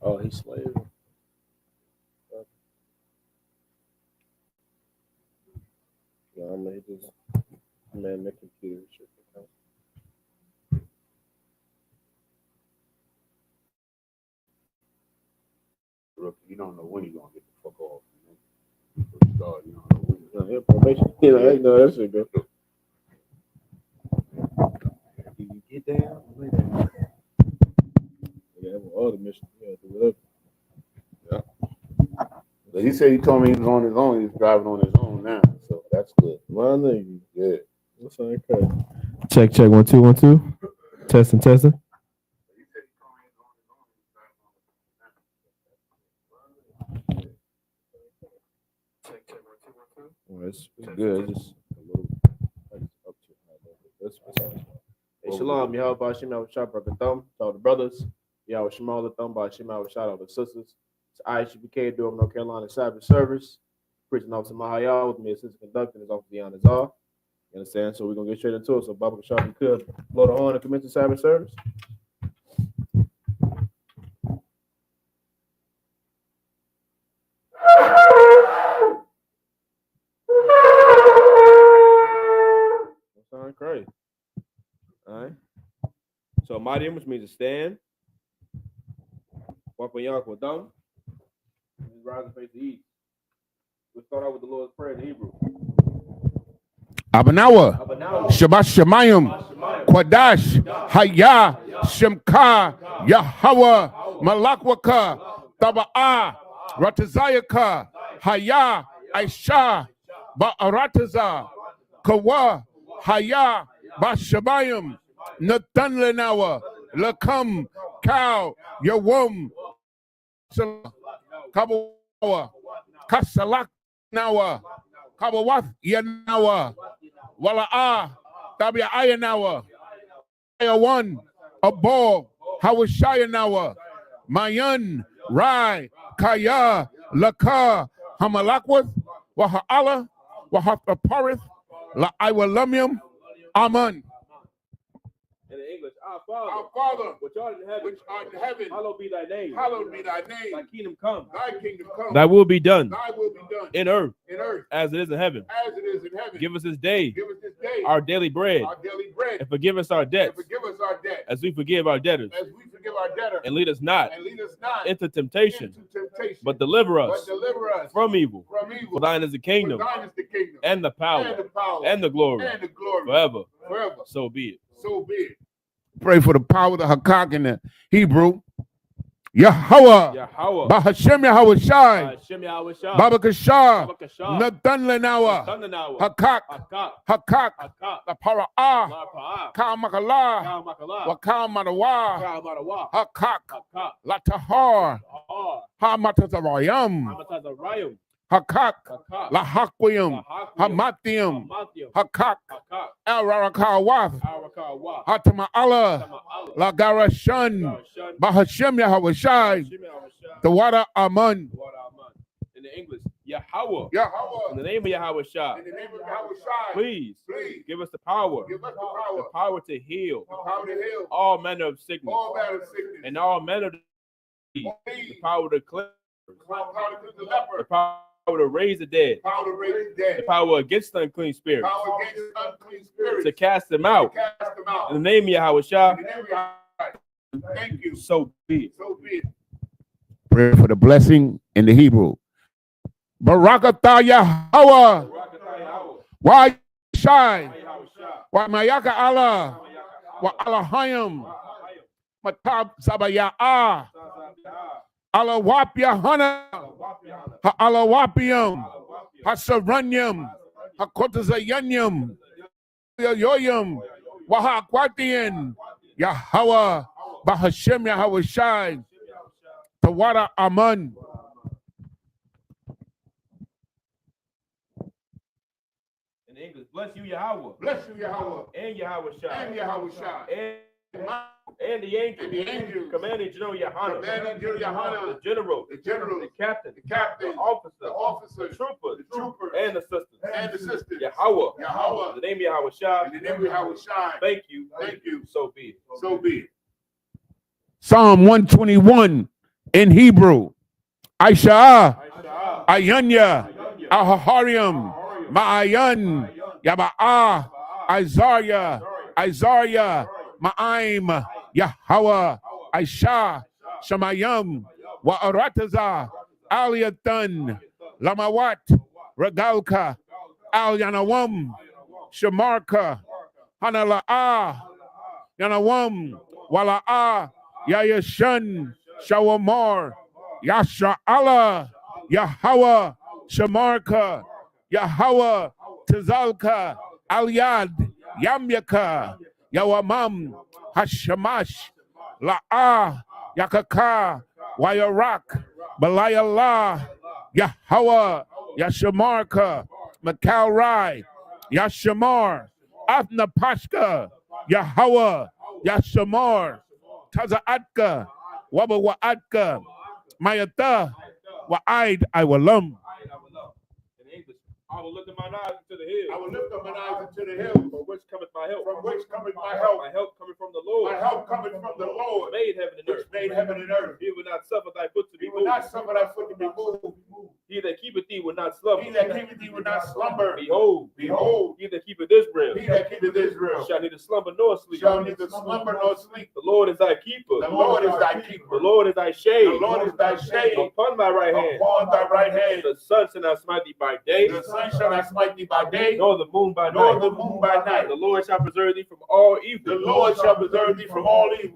Oh, he's slave. No, I'm gonna hit this man the computer. You don't know when you're gonna get the fuck off. God, you don't know when. Probation. You know that shit go. You get down, lay down. Yeah, all the mission. Yeah, do whatever. But he said he told me he was on his own. He's driving on his own now, so that's good. My nigga. Yeah. That's all right. Check 1 2 1 2. Testing. Well, it's good. It's just a little up to that's Hey, shalom, Yahweh Shem Shah Thumb to all the brothers. Yahweh Shemal the Thumb by Shem Shah all the sisters. It's Isupk doing North Carolina Sabbath service. Preaching off to Mahayah with me assistant conducting is off the Anazar. You understand? So we're gonna get straight into it. So Baba Shah, you could blow the horn and commence the Sabbath service. Sound crazy. All right. So Madian, which means to stand. Walk on Yahweh Dam. Rise and face the east. We'll start out with the Lord's Prayer in Hebrew. Abanawa, Shabbat Shemayim, Kwadash, Haya, Shemka, Yahweh, Malakwaka, Taba'ah, Ratazayaka, Haya, Aisha, Ba'arataza, Kawa, Haya, Bashabayim, Nathan Lenawa, Lakam, Cow, Yawum, Kabawa, Kasalak Nawa, Kabawath Yanawa, Wala'a, Tabia Ayanawa, Ayawan, Abo, Hawashayanawa, Mayan, Rai, Kaya, Laka, Hamalakwath, Waha'ala, Wahathaparith, La Iwalumium, Aman. In the English, Our Father, Father, which art in heaven, hallowed be thy name. hallowed be thy name. Thy kingdom come. Thy kingdom come. Thy will be done Thy will be done in earth in earth as it is in heaven. as it is in heaven. Give us this day Give us this day our daily bread, our daily bread, and forgive us our and debts forgive us our debt as we forgive our debtors. as we forgive our debtor, And lead us not and lead us not into temptation, into temptation, but deliver but us deliver us from evil. from For evil. thine is the For kingdom thine is the kingdom and the and power the power and the glory and the glory forever. forever. So be it. So be it. Pray for the power of the Hakak in the Hebrew. Yahweh, Yahweh, Bahashem Yahweh Shai, Hashem Yahweh Shah, Baba Kashah, Baba Kashah, Nathan Lenawa, Thundanawa, Hakak, Hakak, Hakak, Hakak, La Para'ah, La Pa'ah, Kamakala, Kal Makala, Wakam Madawa, Kal Madawa, Hakak, Hakak, La Tahar, Ahar, Hamatazarayam, Hamatazarayim, Hakak, Hakak, La Hakwim, Lahakuyim, Hamatium, Hamatiyim, Hakak, Hakak, El Rarakawath, Arakawa, Hatama Allah, Tama'ala, La Garashan, Garashan, Bahashem Yahweh Shai, Hashem Yahweh Shah, the water Aman. Lord Aman. In the English, Yahweh, Yahweh, in the name of Yahweh Shah, in the name of Yahweh Shai, please give us the power, us the the power, power to heal the power to heal all manner of sickness all manner of sickness, and all manner of disease, the power to cleanse, power to the the leper, power to raise the dead, power to raise the the dead, power against unclean spirits, power against unclean spirits, to cast them out. to cast them out. In the name of Yahweh Shah, In the name of Yahweh. Thank you. so be it. So be it. Pray for the blessing in the Hebrew. Barakatah Yahweh. Why Shai? Why Mayaka Allah? Why Allahayim? Matab Sabayah. Allah Wapia Hana. Ha Allah Wapium. Ha Saranyam. Ha Kotazayanyam. Yoyam. Waha Kwatian. Yahweh. Bahashem Yahweh Shai. Tawara Aman. In English, bless you, Yahweh. Bless you, Yahweh. And Yahweh Shah. And Yahweh Shai. and the angels, commanding General Yohanan, the general, the captain, the officer, the troopers, and the sisters. Yahweh, in the name of Yahweh Shai, thank you, so be it. Psalm 121 in Hebrew. Aisha, Ayanya, Ahahariam, Ma'ayan, Yaba'a, Isaiah, Ma'aim, Yahweh, Aisha, Shamayam, Wa'arataza, Aliatan, Lamawat, Regalka, Al Yanawam, Shamarka, Hanala'a, Yanawam, Wala'a, Yayashan, Shawamar, Yasha Allah, Yahweh, Shamarka, Yahweh, Tazalka, Aliyad, Yamyaka, Yawamam, Hashamash, La'ah, Yakaka, Wayarak, Balayallah, Yahweh, Yashamarka, Makal Rai, Yashamar, Afna Pashka, Yahweh, Yashamar, Tazaatka, Wabawaatka, Mayata, Wa'aid, Iwalam. In English, I will lift up mine eyes to the hills. From which cometh my help? My help coming from the Lord. Made heaven and earth. He will not suffer thy foot to be moved. He that keepeth thee will not slumber. Behold, he that keepeth Israel shall neither slumber nor sleep. The Lord is thy keeper. The Lord is thy shade. Upon thy right hand. The sun shall not smite thee by day. Nor the moon by night. The Lord shall preserve thee from all evil.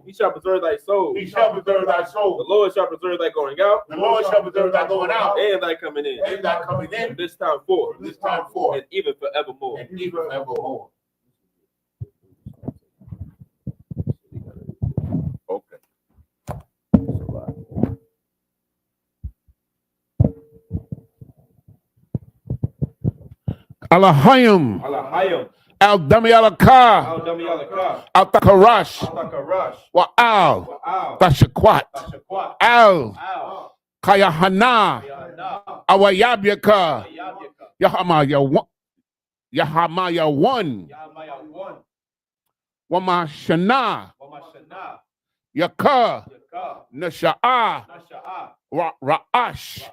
He shall preserve thy soul. The Lord shall preserve thy going out. And thy coming in. From this time forth. And even forevermore. Okay. Alahayim, Al Damialaka, Al Takarash, Wa'al, Tashakwat, Al Kayahana, Awayabyaka, Yahamaya one, Wamashana, Yaka, Nasha'a, Ra'ash,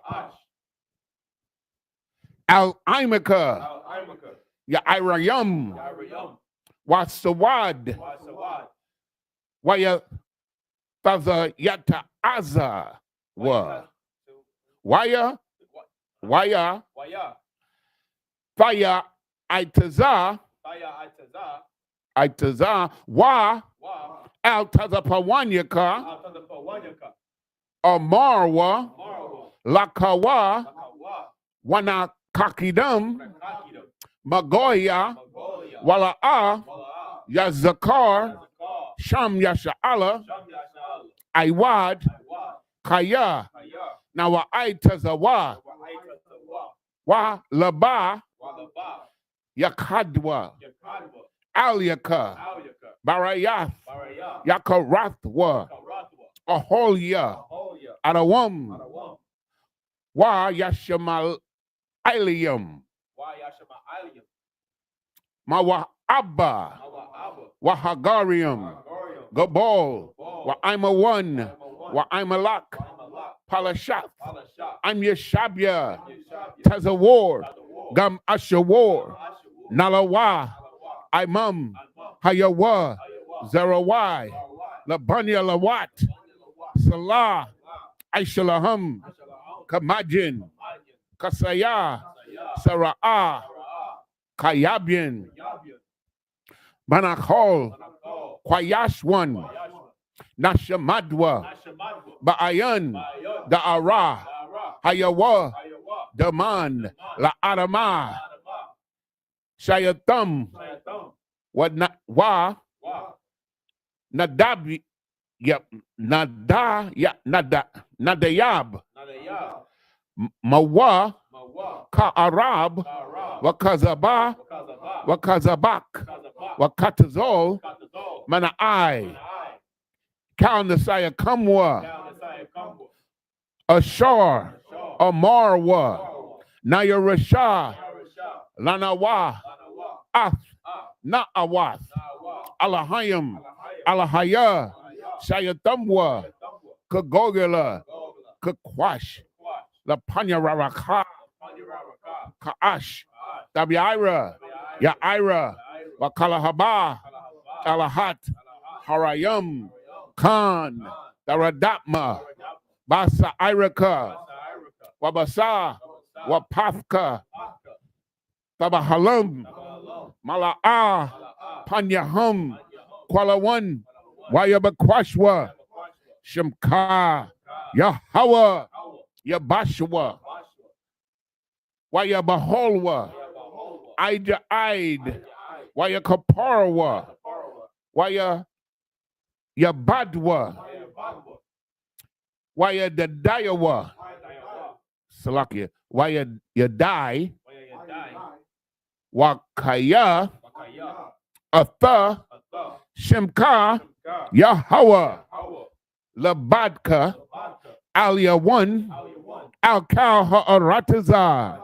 Al Imaka, Ya'irayam, Wasawad, Waya Faza Yata Aza, Waya Faya Itaza, Wa Al Tazapawanyaka, Amarwa, Lakawa, Wana Kakidam, Magoya, Wala'a, Yazakar, Sham Yasha'ala, Iwad, Kaya, Nawa'itazawa, Wa Laba, Yakadwa, Alyaka, Barayath, Yakarathwa, Aholia, Adawam, Wa Yashamal Ilium, Mawa Abba, Wahagarium, Gabal, Wa I'm a one, Wa I'm a lock, Palashath, I'm Yeshabia, Tazawar, Gam Ashawar, Nalawa, Imam, Hayawa, Zerawai, Labanya Lawat, Salah, Aishalaham, Kamajin, Kasaya, Sara'ah, Kayabian, Banachol, Kwayashwan, Nashamadwa, Ba'ayan, Da'ara, Hayawa, Daman, La'adama, Shayatam, Wa, Nadabi, Nadayab, Mawa, Ka'arab, Wakazaba, Wakazabak, Wakatazol, Mana'ai, Kalnasaya Kamwa, Ashar, Amarwa, Naya Rasha, Lanawa, Af, Na'awath, Alahayim, Alahaya, Shayatamwa, Kagogala, Kakwash, La Panyararaka, Kaash, Tabiira, Yaira, Wakalahaba, Alahat, Harayam, Khan, Daradatma, Basa Iraka, Wabasa, Wapafka, Tabahalam, Mala'a, Panyahum, Kualawan, Wayabakwashwa, Shemka, Yahweh, Yabashua, Wayabaholwa, Ida Id, Wayakaparwa, Waya Yabadwa, Waya Dadayawa, Salakia, Waya Yadai, Wakaya, Atha, Shemka, Yahweh, Labadka, Alia 1, Al-Kal Ha'aratazah.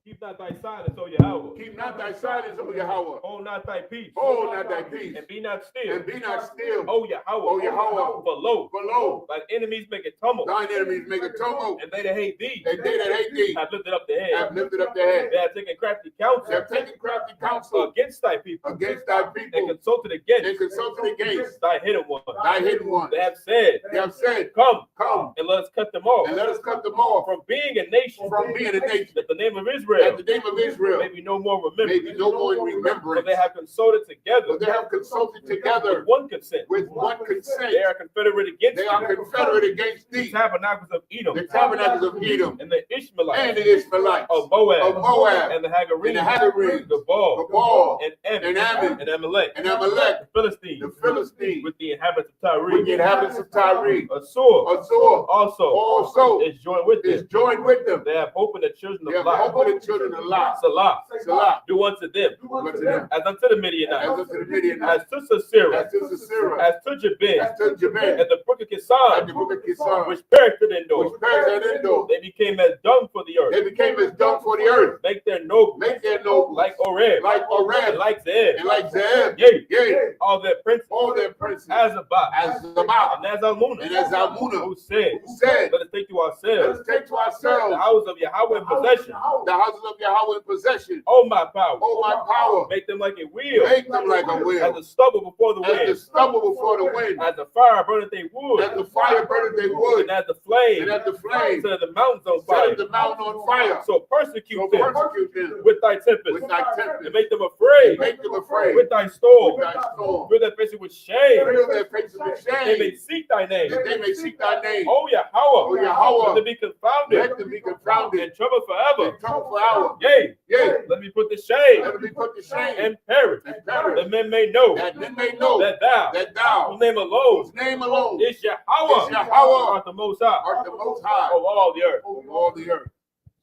Keep not thy silence, O Yahweh. Keep not thy silence, O Yahweh. Hold not thy peace. Hold not thy peace. And be not still. And be not still. O Yahweh. O Yahweh. For lo, Thine enemies make a tumult. thine enemies make a tumult. And they that hate thee And they that hate thee have lifted up their head. have lifted up their head. They have taken crafty counsel. They have taken crafty counsel Against thy people. against thy And people. consulted They against consulted against thy hidden one. thy hidden one. They have said, They have said, Come come and let us cut them off. and let us cut them off From being a nation. from being a nation. That the name of That Israel the name of Israel may be no more remembered. may be no more in For remembrance. they have consulted together But they have consulted with together one consent. with one consent. They are confederate against They are thee. confederate against The thee, tabernacles of Edom the tabernacles of Edom, and the Ishmaelites and the Ishmaelites, of Moab, of Moab, and the Hagarenes, and the Hagarenes, the Baal, Gabal, and and Ammon, Ammon, and Amalek, and Amalek, the Philistines, the Philistines, with the inhabitants of Tyre, with the inhabitants of Tyre. Assur Assur also is joined with is them. joined with them. They have hope in the children They of have Lot. hope of the children of Lot. Salah, Salah, do unto them unto them, as unto the as Midianites, unto the Midianites, as to Sisera, as to Sisera, as to Jabin, as to Jabin, and the brook of and Kisan, the book of Kisan, which perished in Endor. which perished at Endor. They became as dung for the They earth. became as dung for the earth. Make their nobles Make their nobles like Oreb, like and Oreb, like Zeb, and like Zeb, yea, yea, all their princes, all their princes, Azabah, as Zabah, and Azalmunah, and as Zalmunna, who said, who said, Let us take to let ourselves us take to the ourselves house of Yahweh in possession. the houses of Yahweh in possession. Oh, my power, Oh, my power, make them like a wheel, make them like a as wheel, the stubble before the as the wind, stubble before the wind, as the fire burneth they wood, as the fire burneth their wood, and as the flame and as the flame set the mountains on set fire. the mountain on fire. So persecute So them persecute them with thy tempest, with thy and tempest, make them afraid make them afraid with thy storm, with thy storm. fill their faces with shame, Fill their faces with that they may shame, seek thy name. that they may seek thy name. Oh, Yahweh, Oh, Yahweh, let them be confounded let them be confounded and troubled forever. and troubled for hours. Yea, Yea, let me put to shame let them be put to shame and perish, and perish, that men may know that men may know that thou, that thou, whose name alone whose name alone is Yahweh, is Yahweh, art the most high art the most high of all the earth. over all the earth.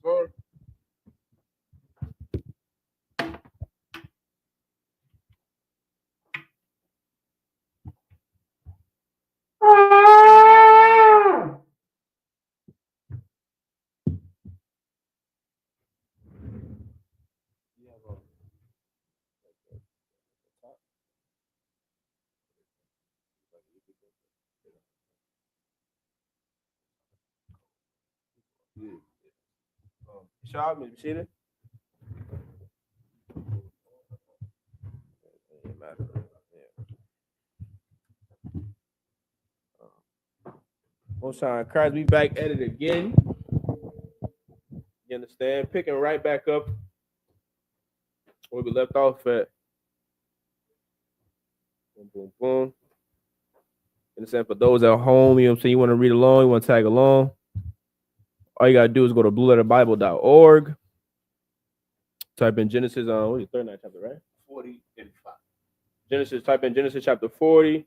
Sir. Shab, you see it? Most time, Christ, we back at it again. You understand? Picking right back up where we left off at. Boom, boom, boom. You understand? For those at home, you know what I'm saying? You want to read along, you want to tag along. All you got to do is go to blueletterbible.org. Type in Genesis, what is it, 39th chapter, right? 40 and 5. Genesis, type in Genesis chapter 40.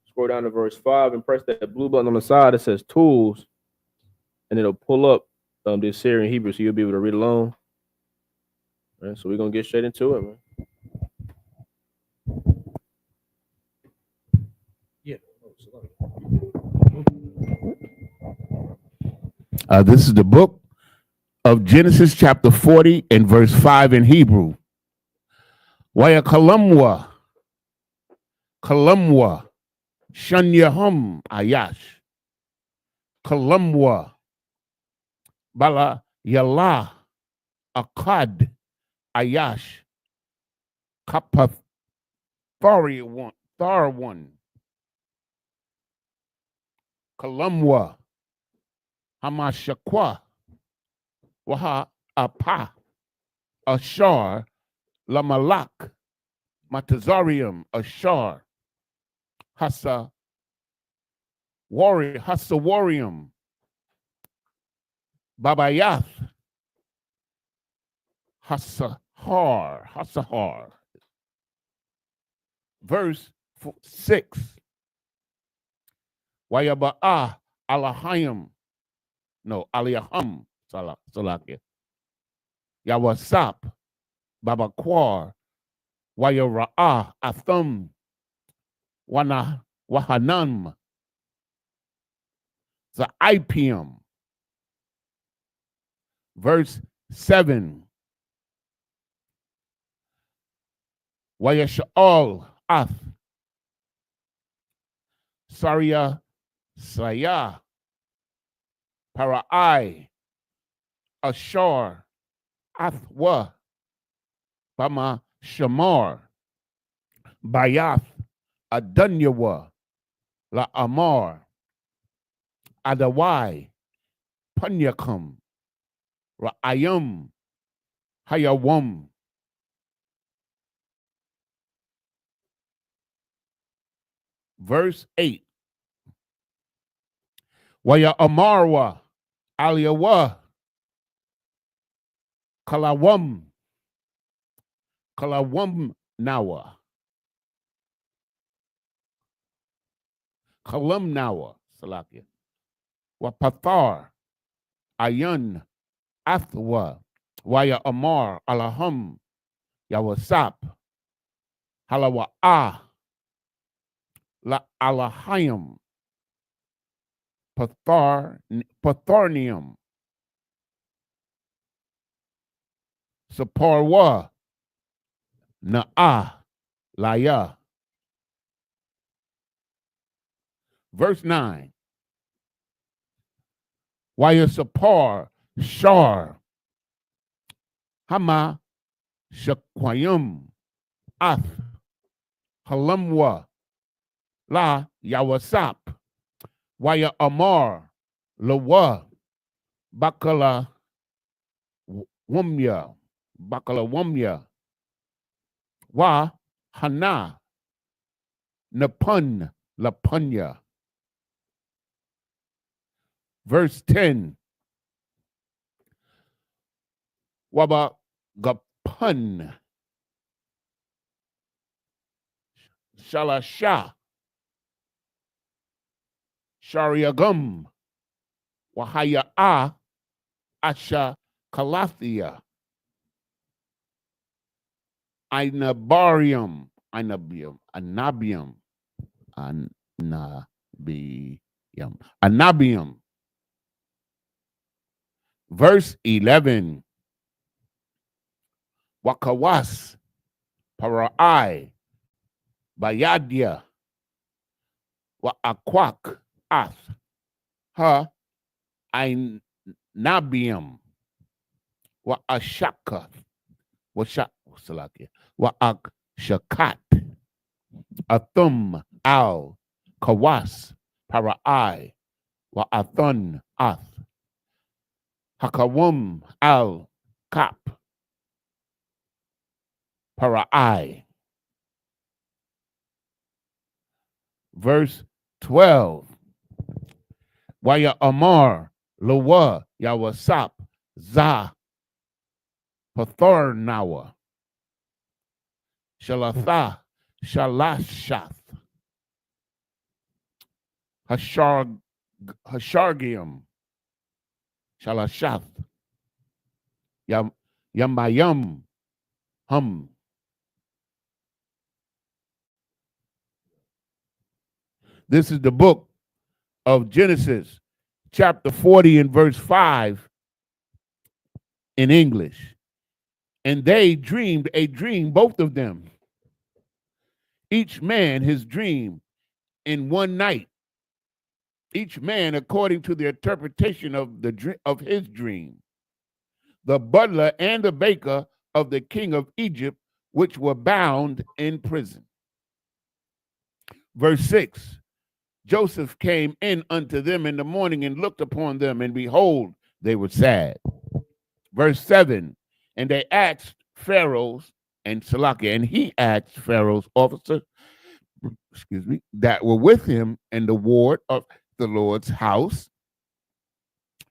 Scroll down to verse 5 and press that blue button on the side that says tools. And it'll pull up this Syrian Hebrew so you'll be able to read along. All right, so we're going to get straight into it, man. This is the book of Genesis, chapter 40, and verse 5 in Hebrew. Waya kalamwa, shanyahum ayash, kalamwa, bala yala, akad, ayash, kapathariwan, tharwan, kalamwa, hamashakwa, waha apa, ashar, lamalak, matazarium, ashar, hasawarium, babayath, hasahar. Verse 6. Wayaba'ah alahayim. No, aliyaham. Salakia. Yawasap. Babakwar. Wayara'ah atham. Wahanam. Zaipium. Verse 7. Wayasha'al ath. Saria Saya Para'ai Ashar Athwa Bama Shamar Bayath Adanyawa La Amar Adawai Punyakam Ra'ayam Hayawam. Verse 8. Waya Amarwa Aliyawa Kalawam Nawa Kalam Nawa Salakia Wapathar Ayun Athwa Waya Amar Alaham Yawasap Halawa'a La Alahayam Patharnium Saparwa Na'ah Laya. Verse 9. Waya Sapar Shar Hama Shakwayum Ath Halamwa La Yawasap Waya Amar Lawa Bakala Wumya Wa Hana Napun Lapunya. Verse 10. Waba Gapun Shalasha Shariagum Wahaya Asha Kalathia Anabium. Verse 11. Wakawas Para'ai Bayadia Wa Akwak Ath Ha Ainabium Wa Ashaka Wa Akshakat Athum Al Kawas Para'ai Wa Athun Ath Hakawum Al Kap Para'ai. Verse 12. Waya Amar Lawa Yawasap Za Pathornawa Shalatha Shalashath Hashargium Shalashath Yamayum Hum. This is the book of Genesis, chapter 40 and verse 5 in English. And they dreamed a dream, both of them, each man his dream in one night, each man according to the interpretation of his dream. The butler and the baker of the king of Egypt, which were bound in prison. Verse 6, Joseph came in unto them in the morning and looked upon them, and behold, they were sad. Verse 7, and they asked Pharaoh's and Salakia, and he asked Pharaoh's officers, that were with him in the ward of the Lord's house,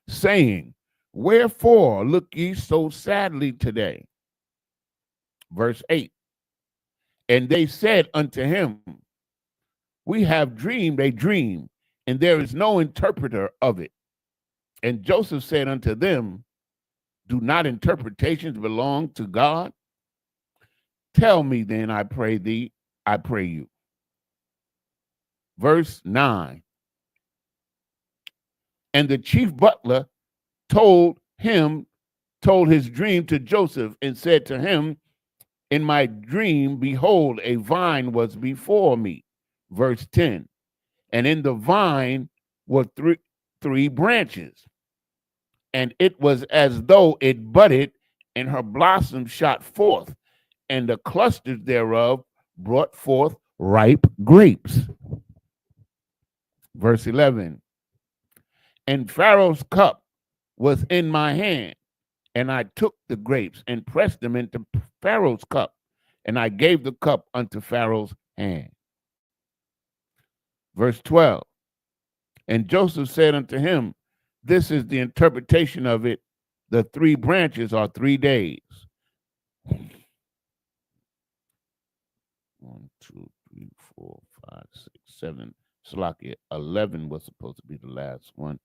saying, wherefore look ye so sadly today? Verse 8, and they said unto him, we have dreamed a dream, and there is no interpreter of it. And Joseph said unto them, do not interpretations belong to God? Tell me then, I pray thee, I pray you. Verse 9, and the chief butler told his dream to Joseph, and said to him, in my dream, behold, a vine was before me. Verse 10, and in the vine were three branches, and it was as though it budded, and her blossoms shot forth, and the clusters thereof brought forth ripe grapes. Verse 11, and Pharaoh's cup was in my hand, and I took the grapes and pressed them into Pharaoh's cup, and I gave the cup unto Pharaoh's hand. Verse 12, and Joseph said unto him, this is the interpretation of it. The three branches are 3 days. 1, 2, 3, 4, 5, 6, 7. Salakia, 11 was supposed to be the last one.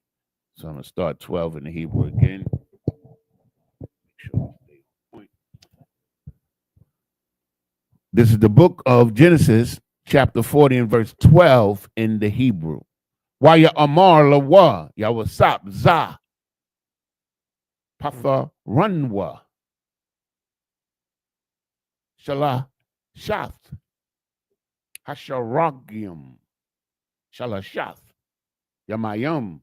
So I'm going to start 12 in the Hebrew again. Make sure we stay on point. This is the book of Genesis, chapter 40 and verse 12 in the Hebrew. Waya Amar Lawa, Yawasap Za, Patha Runwa, Shala Shath, Hasharagium, Shala Shath, Yamayum,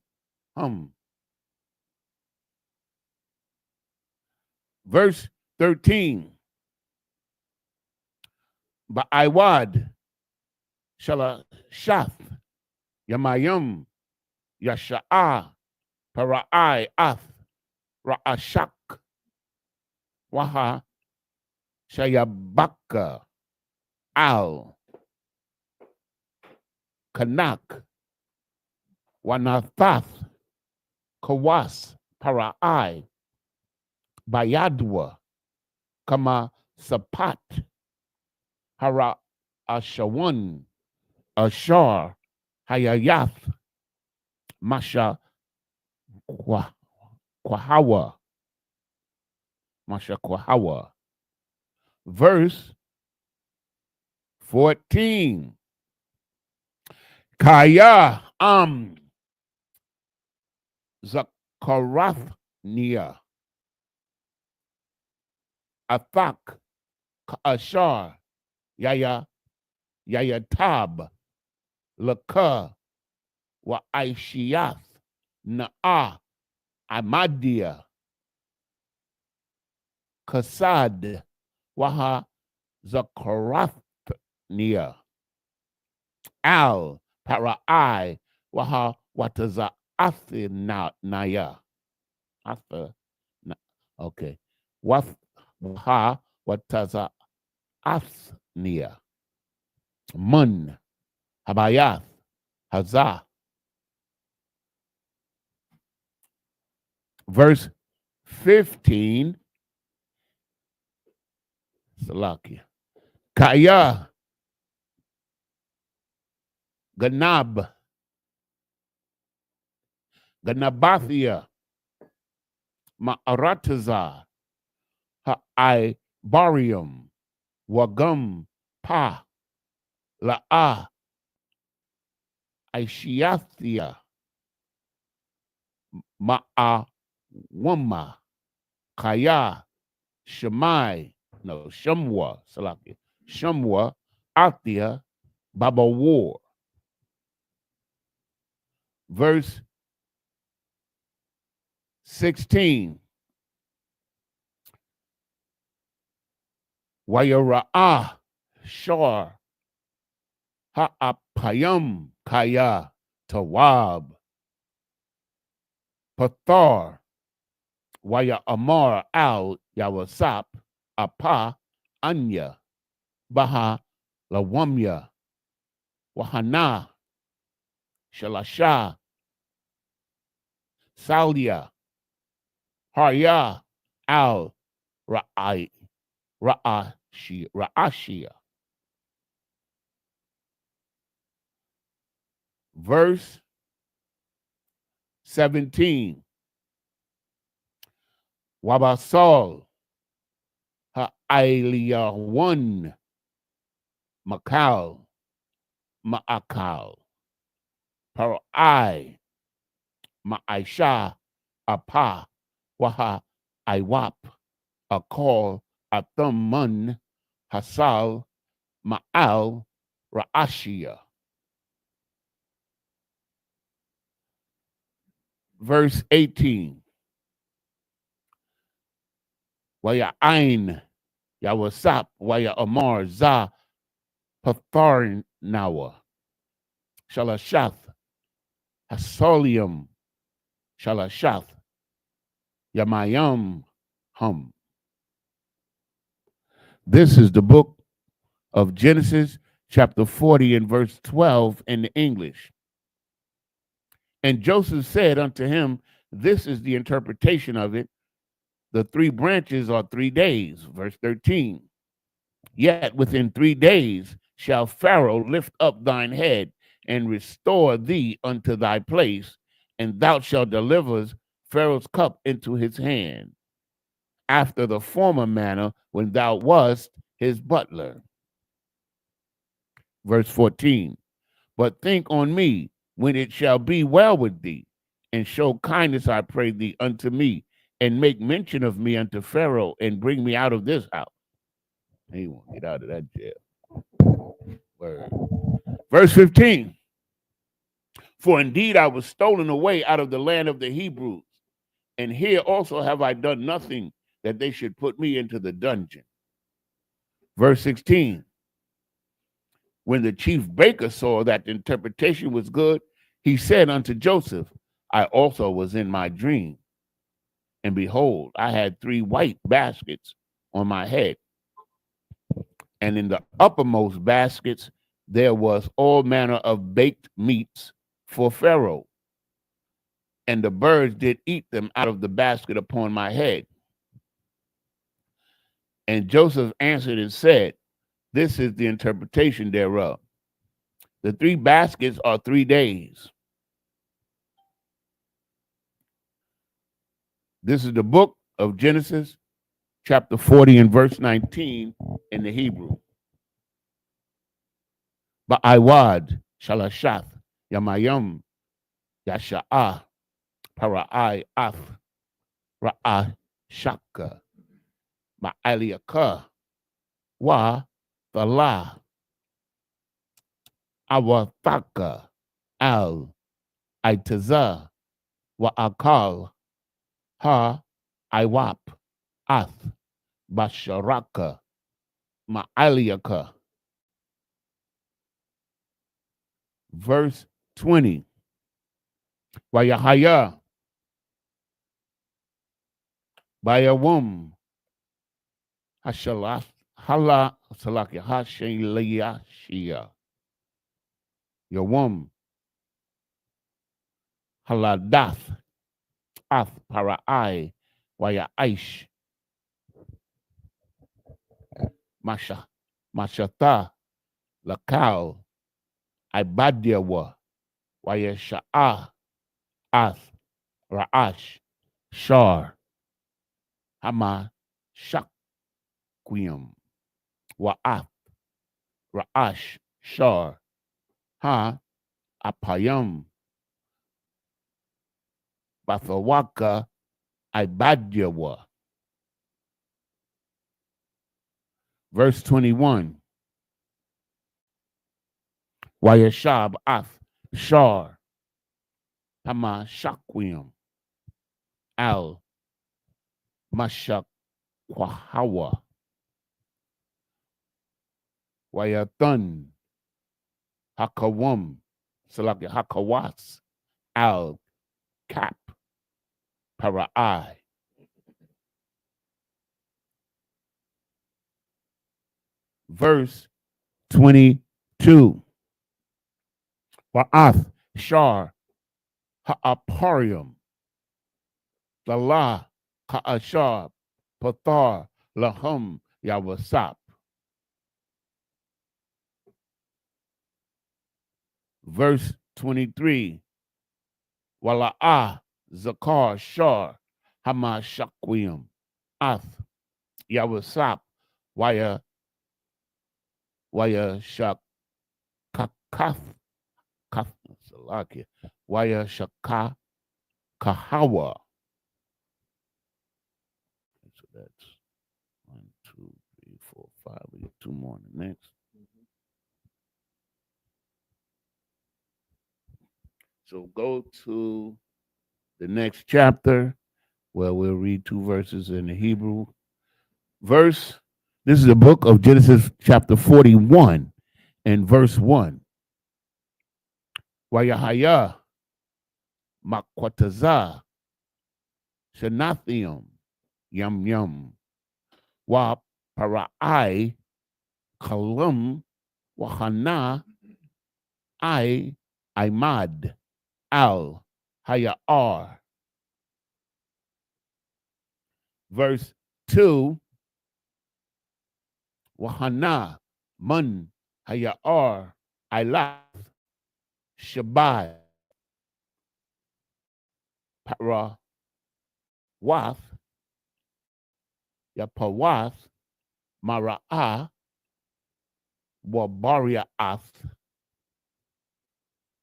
Verse 13, Ba'aiwad, Shala Shath, Yamayum, Yasha'a, Para'ai Ath, Ra'ashak, Waha, Shayabaka, Al, Kanak, Wanathath, Kawas, Para'ai, Bayadwa, Kama Sapat, Hara Ashawan, Ashar, Hayayath, Masha Kwahawa, Masha Kwahawa. Verse 14. Kaya Zakarathnia, Athak, Ashar, Yayatab, Laka, Wa Aishiath, Na'a, Amadia, Kasad, Waha Zakarathnia, Al, Para'ai, Waha Wataza Athinaya. Okay. Waha Wataza Athnia. Mun, Habayath, Hazah. Verse 15. Salakia. Kaya, Ganab, Ganabathia, Ma'arataza, Ha'ibarium, Wagum, Pa, La'a, Aishiathia, Ma'awama, Kaya, Shemai, no, Shumwa, Salaki, Shumwa, Athia, Baba War. Verse 16. Wayara'ah, Shar, Ha'apayam, Kaya, Tawab, Pathar, Waya Amar Al Yawasap, Apa, Anya, Baha, Lawamya, Wahana, Shalasha, Salia, Harya, Al Ra'ashia. Verse 17. Wabasal Ha'alia one Makal Ma'akal Parai Ma'aisha Apa Waha Iwap Akal Athamun Hasal Ma'al Ra'ashia. Verse 18. Waya Ain Yawasap Waya Amar Za Patharin Nawa Shalashath Hasolium Shalashath Yamayam Hum. This is the book of Genesis, chapter 40 and verse 12 in the English. And Joseph said unto him, this is the interpretation of it. The 3 branches are 3 days. Verse 13. Yet within 3 days shall Pharaoh lift up thine head and restore thee unto thy place, and thou shalt deliver Pharaoh's cup into his hand, after the former manner when thou wast his butler. Verse 14. But think on me when it shall be well with thee, and show kindness, I pray thee, unto me, and make mention of me unto Pharaoh, and bring me out of this house. He won't get out of that jail. Word. Verse 15. For indeed I was stolen away out of the land of the Hebrews, and here also have I done nothing that they should put me into the dungeon. Verse 16. When the chief baker saw that the interpretation was good, he said unto Joseph, I also was in my dream, and behold, I had 3 white baskets on my head, and in the uppermost baskets there was all manner of baked meats for Pharaoh, and the birds did eat them out of the basket upon my head. And Joseph answered and said, this is the interpretation thereof. The 3 baskets are 3 days. This is the book of Genesis, chapter 40 and verse 19 in the Hebrew. Ba'aiwad, Shalashath, Yamayam, Yasha'ah, Para'ai, Ath, Ra'ah, Shaka, Ma'aliaka, Wa, Thala, Awathaka, Al, Aitaza, Wa'akal, Ha, Iwap, Ath, Basharaka, Ma'aliaka. Verse 20. Wayahaya, Bayawum, Hashalah, Hala, Salaki, Hashalayashia, Yawum, Haladath, Ath, Para'ai, Wayaish, Mashata, Lakal, Ibadiawa, Wayasha'ah, Ath, Ra'ash, Shar, Hama, Shakwim, Wa'ath, Ra'ash, Shar, Ha, Apayam, Bathawaka Ibadyawa. Verse 21. Wayashab Ath Shar Hama Shakwim Al Mashak Kwahawa Wayathan Hakawam Salaki Hakawas Al Kap Para'i. Verse 22. Wa'ath Shar Ha'aparium Salah Ha'ashar Pathar Lahum Yawasap. Verse 23. Wala'ah Zakar Shar Hama Shakwim Ath Yawasap Waya Shak Kakath Salaki Waya Shaka Kahawa. So that's 1, 2, 3, 4, 5. We get 2 more in the next. So go to the next chapter where we'll read 2 verses in the Hebrew. This is the book of Genesis chapter 41 and verse 1. Wayahaya Makwataza Shanathium Yum Yum Wa Para'ai Kalum Wahana Imad Al Hayar. Verse 2. Wahana Mun Hayar Ilath Shabai Para Wath Yapawath Mara'ah Wabariath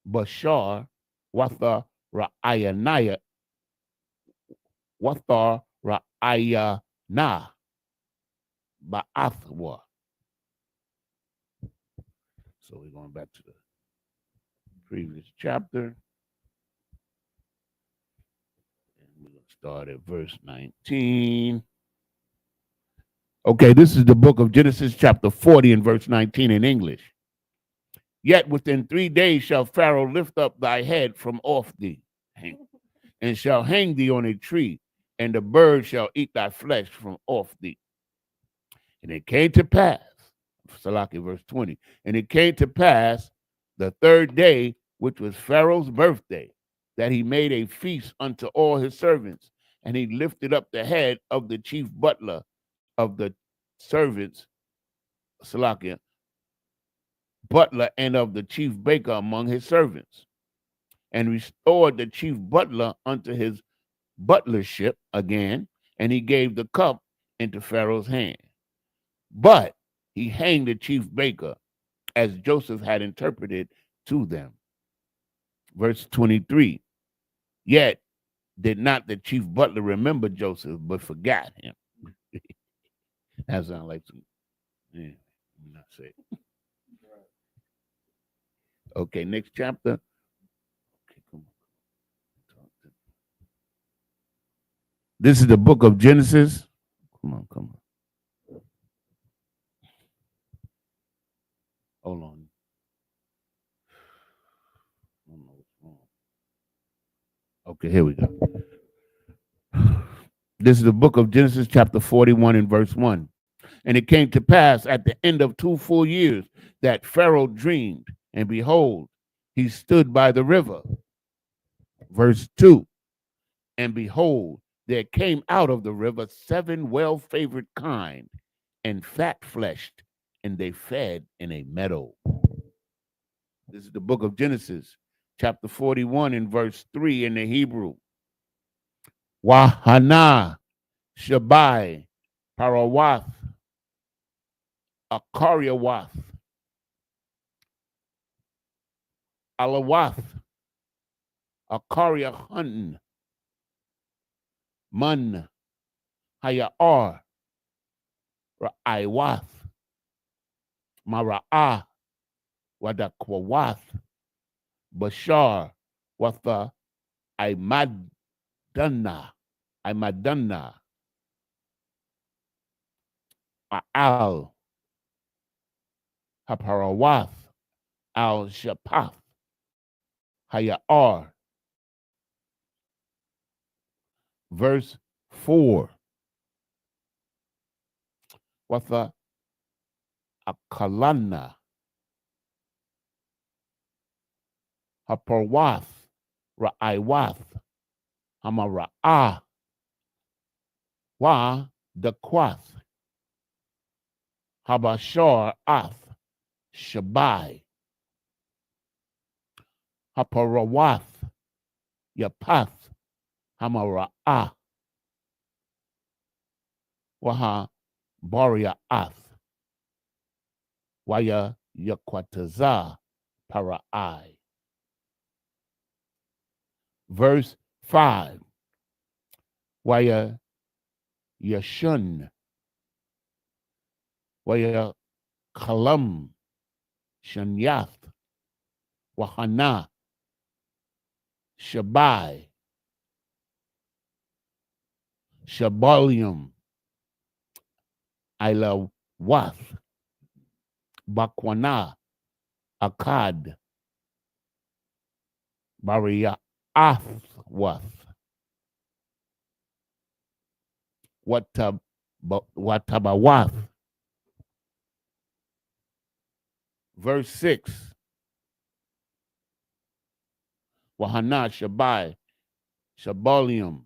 Bashar Watha Ra'ayanaya Watha Ra'ayana Ba'athwa. So we're going back to the previous chapter. And we're going to start at verse 19. Okay, this is the book of Genesis chapter 40 and verse 19 in English. Yet within 3 days shall Pharaoh lift up thy head from off thee, and shall hang thee on a tree, and the bird shall eat thy flesh from off thee. And it came to pass, Salaki verse 20, and it came to pass the 3rd day, which was Pharaoh's birthday, that he made a feast unto all his servants, and he lifted up the head of the chief butler of the servants, Salakia, butler and of the chief baker among his servants, and restored the chief butler unto his butlership again, and he gave the cup into Pharaoh's hand. But he hanged the chief baker, as Joseph had interpreted to them. Verse 23. Yet did not the chief butler remember Joseph, but forgot him. That sounds like some, yeah, I'm not saying. Okay, next chapter. Okay, come on. This is the book of Genesis. Come on. Hold on. I don't know what's wrong. Okay, here we go. This is the book of Genesis, chapter 41 and verse 1. And it came to pass at the end of 2 full years that Pharaoh dreamed, and behold, he stood by the river. Verse 2. And behold, there came out of the river 7 well-favored kine and fat-fleshed, and they fed in a meadow. This is the book of Genesis, chapter 41 and verse 3 in the Hebrew. Wahana Shabai Parawath Akariawath Alawath Akaria Hunton Man Hayar Ra'aiwath Mara'ah Wadakwawath Bashar Watha Imadana Al Haparawath Al Shapath Hayar. Verse 4. Watha Akalana Haparwath Ra'aiwath Hamara'ah Wa Dakwath Habashar Ath Shabai Haparawath Yapath Hamara'ah Waha Baria Ath Waya Yakwataza Para'ai. Verse 5. Waya Yashun Waya Kalam Shanyath Wahana Shabai Shabalium Ila Wath Bakwana Akkad Baria Athwath Watabawath. Verse 6. Wahana Shabai Shabalium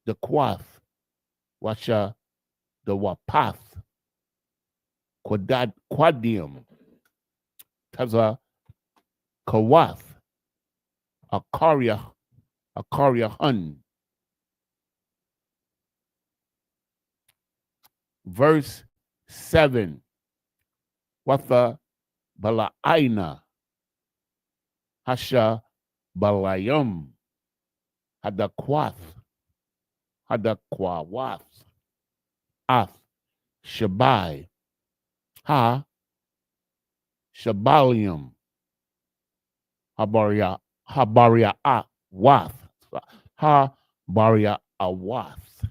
the Quath Washa the Wapath Quadium Taza Kawath Akaria Hun. Verse 7. Watha Bala'aina Hasha Balayum Hadakwath Hadakwawath Ath Shabai Ha Shabalium Habaria Awath Ha Baria Awath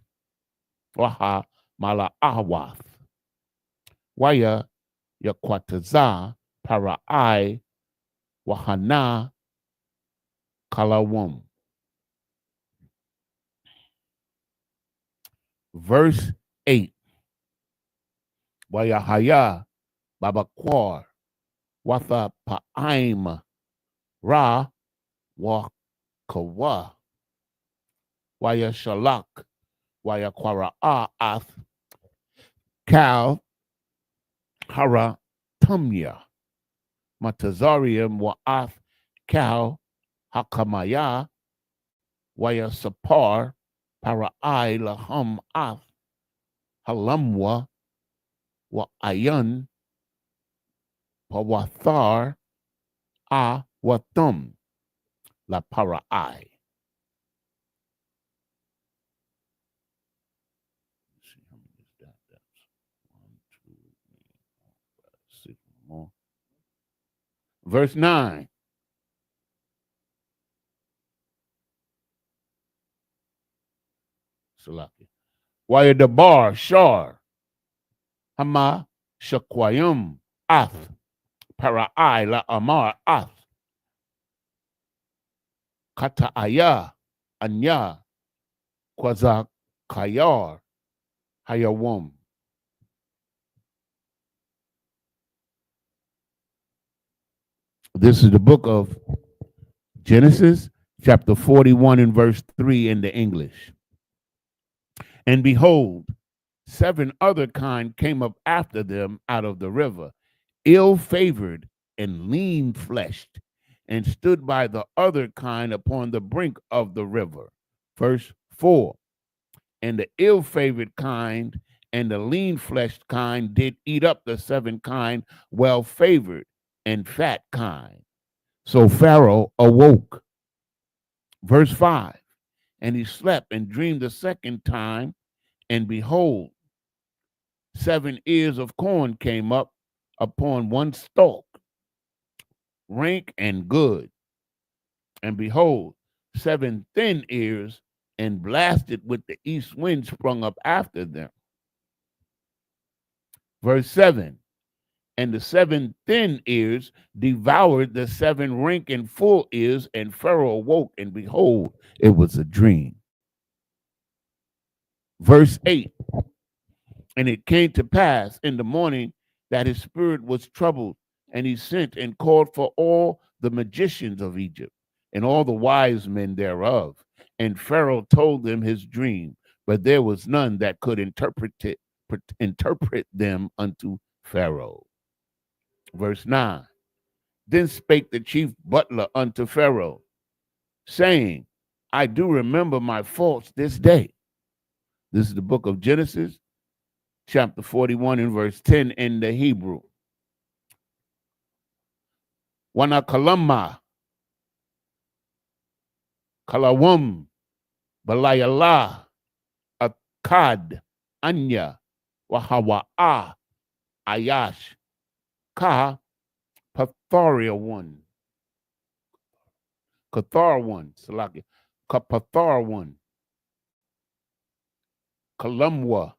Waha Mala Awath Waya Yakwataza Para'ai Wahana Kalawum. Verse 8. Wayahaya Babakwar Watha Pa'aim Ra Wakawa Waya Shalak Waya Kwara'a Ath Kal Hara Tumya Matazarium Wa'ath Kal Hakamaya Waya Sapar Para'ai Laham Ath Halamwa Wa'ayan Pawathar A Wathum La Para'ai. See how many is that? That's 1, 2, 3, 4, 5, 6 more. Verse 9. Salaki. Waya Dabar Shar Hama Shakwayum Ath Para'ai La Amar Ath Kata'aya Anya Kwazakayar Hayawum. This is the book of Genesis, chapter 41 and verse 3 in the English. And behold, 7 other kind came up after them out of the river, ill-favored and lean-fleshed, and stood by the other kind upon the brink of the river. Verse 4. And the ill-favored kind and the lean-fleshed kind did eat up the 7 kind well-favored and fat kind. So Pharaoh awoke. Verse 5. And he slept and dreamed the second time, and behold, 7 ears of corn came up upon one stalk, rank and good. And behold, 7 thin ears, and blasted with the east wind, sprung up after them. Verse 7. And the 7 thin ears devoured the 7 rank and full ears, and Pharaoh awoke, and behold, it was a dream. Verse 8. And it came to pass in the morning that his spirit was troubled, and he sent and called for all the magicians of Egypt and all the wise men thereof. And Pharaoh told them his dream, but there was none that could interpret them unto Pharaoh. Verse 9. Then spake the chief butler unto Pharaoh, saying, I do remember my faults this day. This is the book of Genesis, chapter 41 and verse 10 in the Hebrew. Wana kalama, kalawum, balayala, akad, anya, wahawa'a, ayash, ka, patharia one, kathar one, salaki, kapathar one, kalamwa,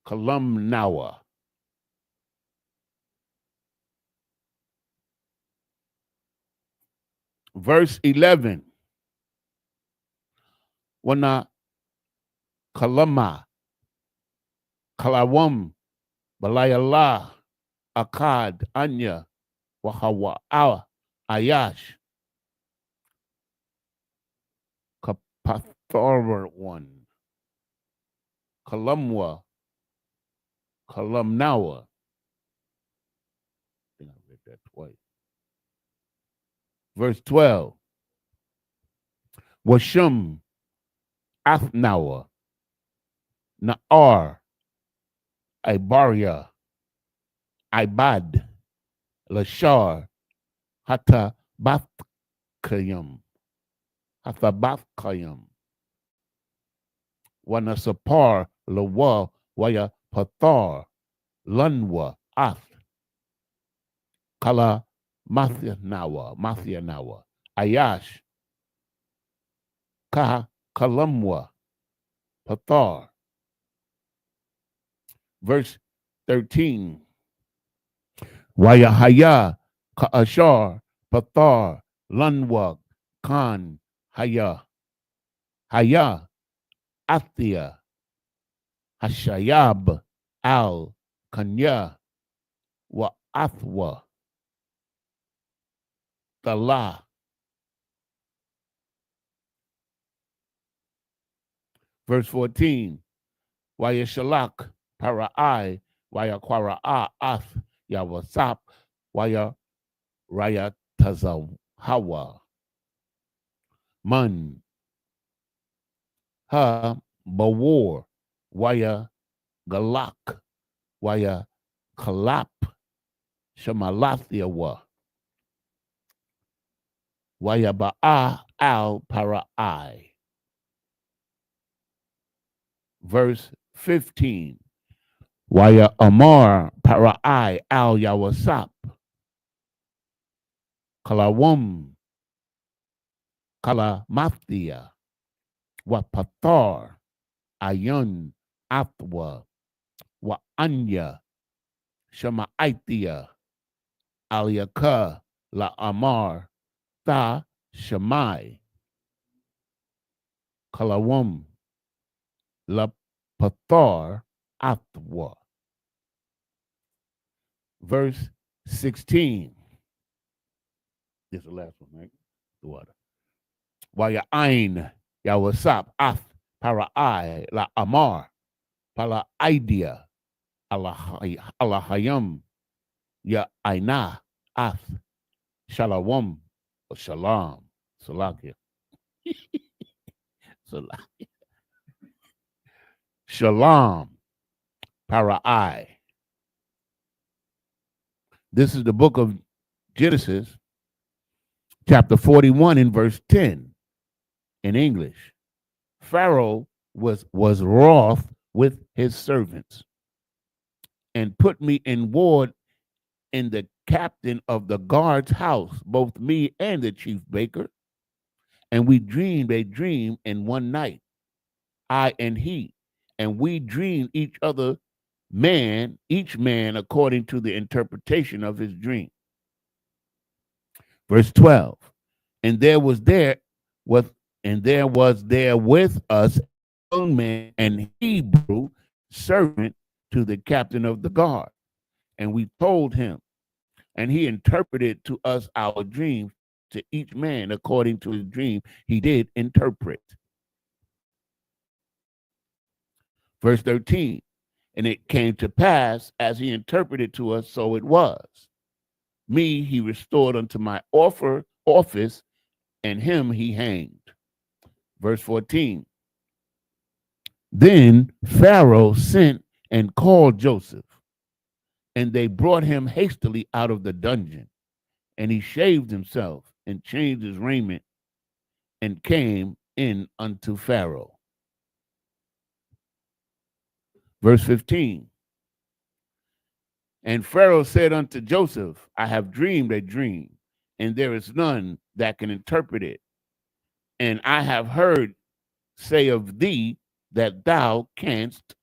kalamnawa. Verse 11. Wana kalama, kalawam, balayala, akad, anya, wahawa'a, ayash, kapathar one, kalamwa, kalamnawa. I think I read that twice. Verse 12. Washum, Athnawa, Na'ar, Ibaria, Ibad, Lashar, Hatabathkayim, Wanasapar, Lawa, Waya Pathar, Lunwa, Ath, Kala Mathianawa, Ayash, Ka Kalamwa, Pathar. Verse 13. Wayahaya, Kaashar, Pathar, Lunwa, Khan, Haya, Athia, Hashayab, Al, Kanya, Wa Athwa, Tala. Verse 14. Wayashalak, Para'ai, Wayakwara'a, Ath, Yawasap, Waya Raya Tazahawa, Man, Ha, Bawar, Waya Galak, Waya Kalap, Shamalathiawa, Waya Ba'a al Para'ai. Verse 15. Waya Amar Para'ai al Yawasap, Kalawum, Kalamathia, Wa Pathar, Ayun, Athwa, Wa Anya, Shama'ithia, Aliyaka, La Amar, Tha Shamai, Kalawum, La Pathar, Athwa. Verse 16. This is the last one, right? The water. Waya Ain, Yawasap, Ath, Para'ai, La Amar, Pala Idea, Allahayam, Ya Aina, Ath, Shalawam, or Shalom, Salakia. Shalom, Para'ai. This is the book of Genesis, chapter 41 in verse 10. in English. Pharaoh was wroth with his servants and put me in ward in the captain of the guard's house, both me and the chief baker. And we dreamed a dream in one night, I and he. And we dreamed each man according to the interpretation of his dream. Verse 12. And there was there with us a young man and Hebrew servant to the captain of the guard. And we told him, and he interpreted to us our dreams, to each man according to his dream he did interpret. Verse 13. And it came to pass, as he interpreted to us, so it was. Me he restored unto my office, and him he hanged. Verse 14. Then Pharaoh sent and called Joseph, and they brought him hastily out of the dungeon. And he shaved himself and changed his raiment and came in unto Pharaoh. Verse 15. And Pharaoh said unto Joseph, I have dreamed a dream, and there is none that can interpret it. And I have heard say of thee that thou canst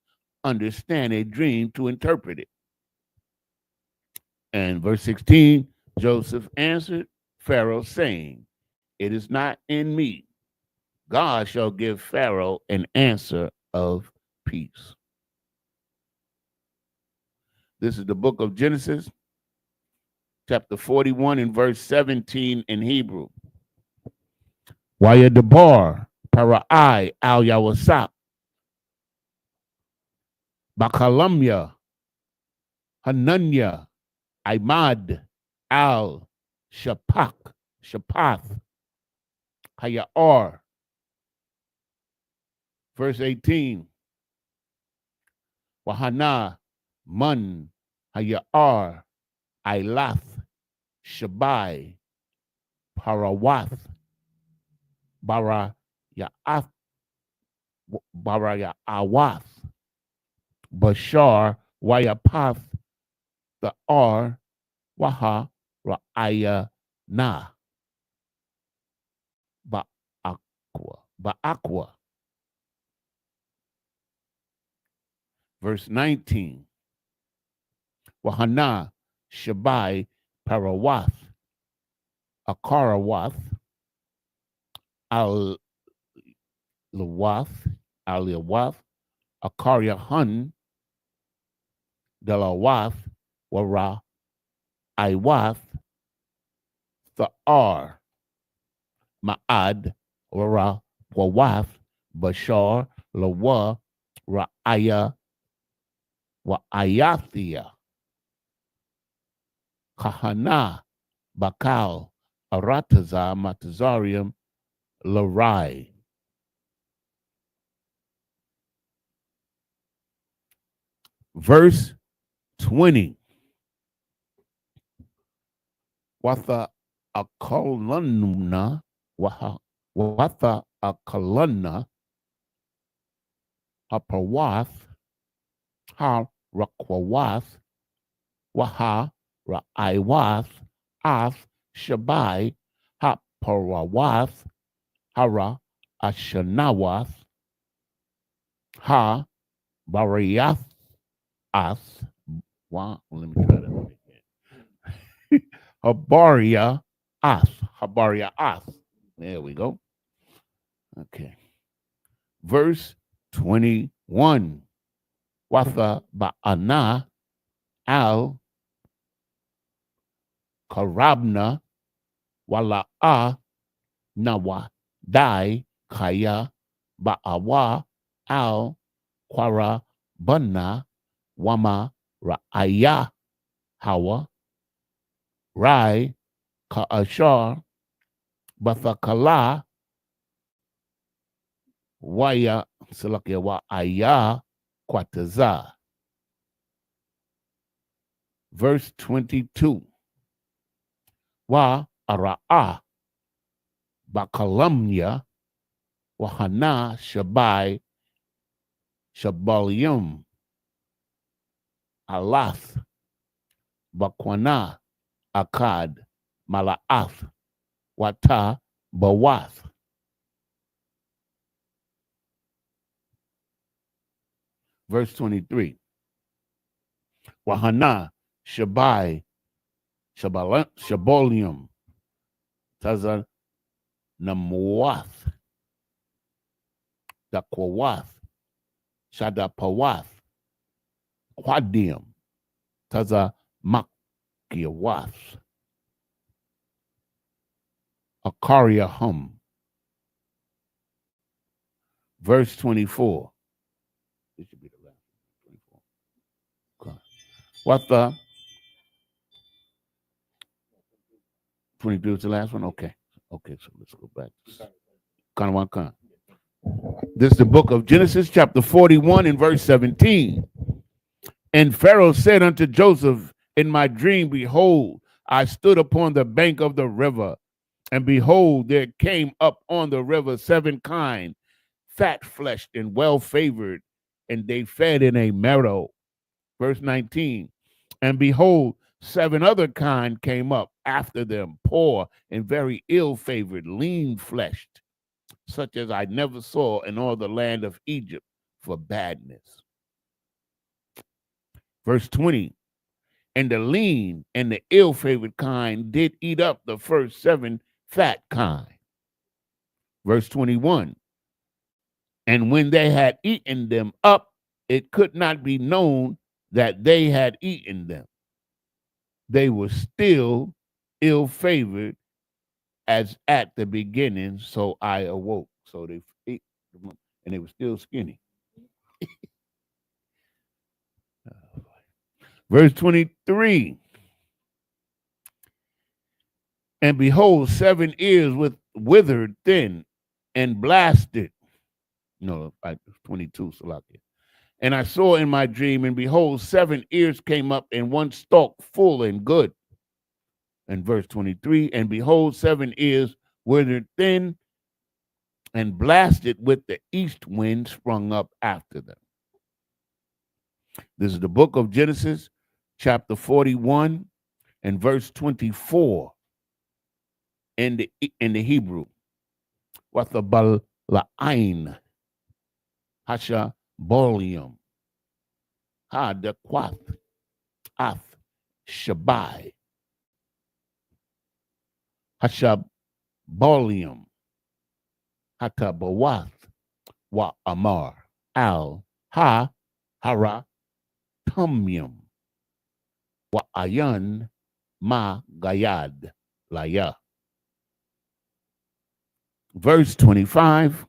understand a dream to interpret it. And verse 16, Joseph answered Pharaoh, saying, it is not in me. God shall give Pharaoh an answer of peace. This is the book of Genesis, chapter 41 and verse 17 in Hebrew. Wayadabar parai al yawasak bakalamya hananya imad al shapath hayar. Verse 18. Wahana man hayar ilath shabai parawath bara ya'ath bara ya'awath bashar wayapath the ar waha ra'aya na ba'aqwa. Verse 19. Wahana shabai parawath akarawath al Aliawath Akaryahan Delawath Wara Iwath Tha'ar Ma'ad Wara Wawath Bashar Lawa Ra'aya Wa'ayathia Kahana Bakal Arataza Matazarium Larai. Verse 20. Watha akalunna watha akalunna hapawath ha rakwawath waha ra'aiwath ath shabai ha parawath hara ashanawath ha bariyath ath. Wow, let me try that one again. Habaria ath. There we go. Okay. Verse 21. Watha ba'ana al karabna wala'a nawa dai kaya ba'awa al kwara banna wama ra'aya hawa rai ka'ashar bathakala waya salakia wa aya kwataza. Verse 22. Wa ara'a bakalamnya Wahana Shabai Shabalium Alath Bakwana Akkad Malaath Wata Bawath. Verse 23. Wahana Shabai Shabolium Taza Namuath Dakwawath Shadapawath Quadium Taza Makiawath Akariahum. Verse 24. This should be the last one. 24. Okay. What the 22 is the last one? Okay. Okay, so let's go back. Kanawakan. This is the book of Genesis, chapter 41, and verse 17. And Pharaoh said unto Joseph, in my dream, behold, I stood upon the bank of the river, and behold, there came up on the river 7 kine, fat-fleshed and well-favored, and they fed in a meadow. Verse 19. And behold, 7 other kine came up after them, poor and very ill-favored, lean-fleshed, such as I never saw in all the land of Egypt for badness. Verse 20. And the lean and the ill-favored kine did eat up the first 7 fat kine. Verse 21. And when they had eaten them up, it could not be known that they had eaten them. They were still ill-favored as at the beginning, so I awoke. So they ate them, and they were still skinny. Verse 23. And behold, 7 ears with withered thin and blasted. No, 22, Salakia. And I saw in my dream, and behold, 7 ears came up, and 1 stalk full and good. And verse 23, and behold, 7 ears withered thin and blasted with the east wind sprung up after them. This is the book of Genesis, chapter 41, and verse 24 in the Hebrew. Wathabalain Hasha Bolium Ha Dequath Ath Shabai Hashabolium Hatabawath Wa Amar Al Ha Hara Tumium Wa Ayan Ma Gayad Laya. Verse 25.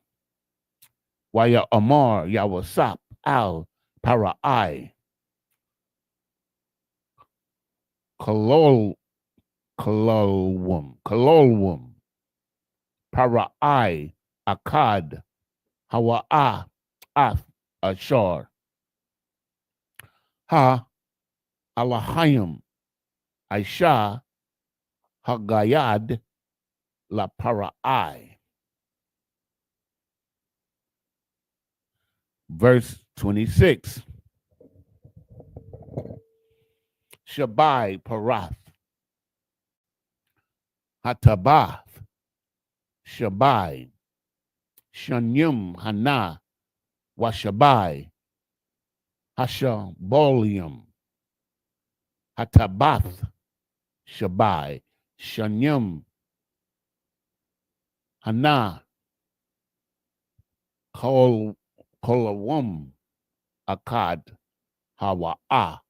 Waya Amar Yawasap Al Parai Kololwum Parai Akkad Hawa'a Ath Ashar Ha Alahayim Aisha Hagayad La Parai. Verse 26. Shabai Parath Hatabath Shabai Shanyum Hana Washabai Hashabolium Hatabath Shabai Shanyum Hana Kolawum Akkad Hawa'a.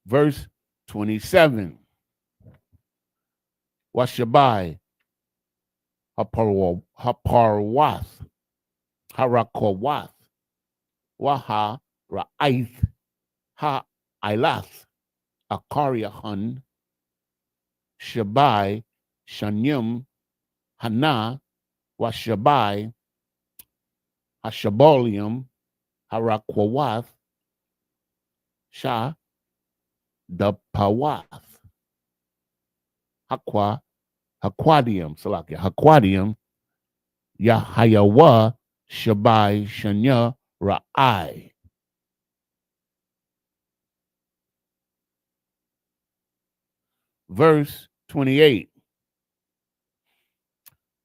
Verse 27. Washabai Haparwath Harakowath Waha Ra'aith Ha Ilath Akariahun Shabai Shanyum Hana Washabai Hashabolium Harakwawath Shah the Pawath Hakwa Haquadium, Salakia, Haquadium, Yahayawa, Shabai, Shanya, Ra'ai. Verse 28.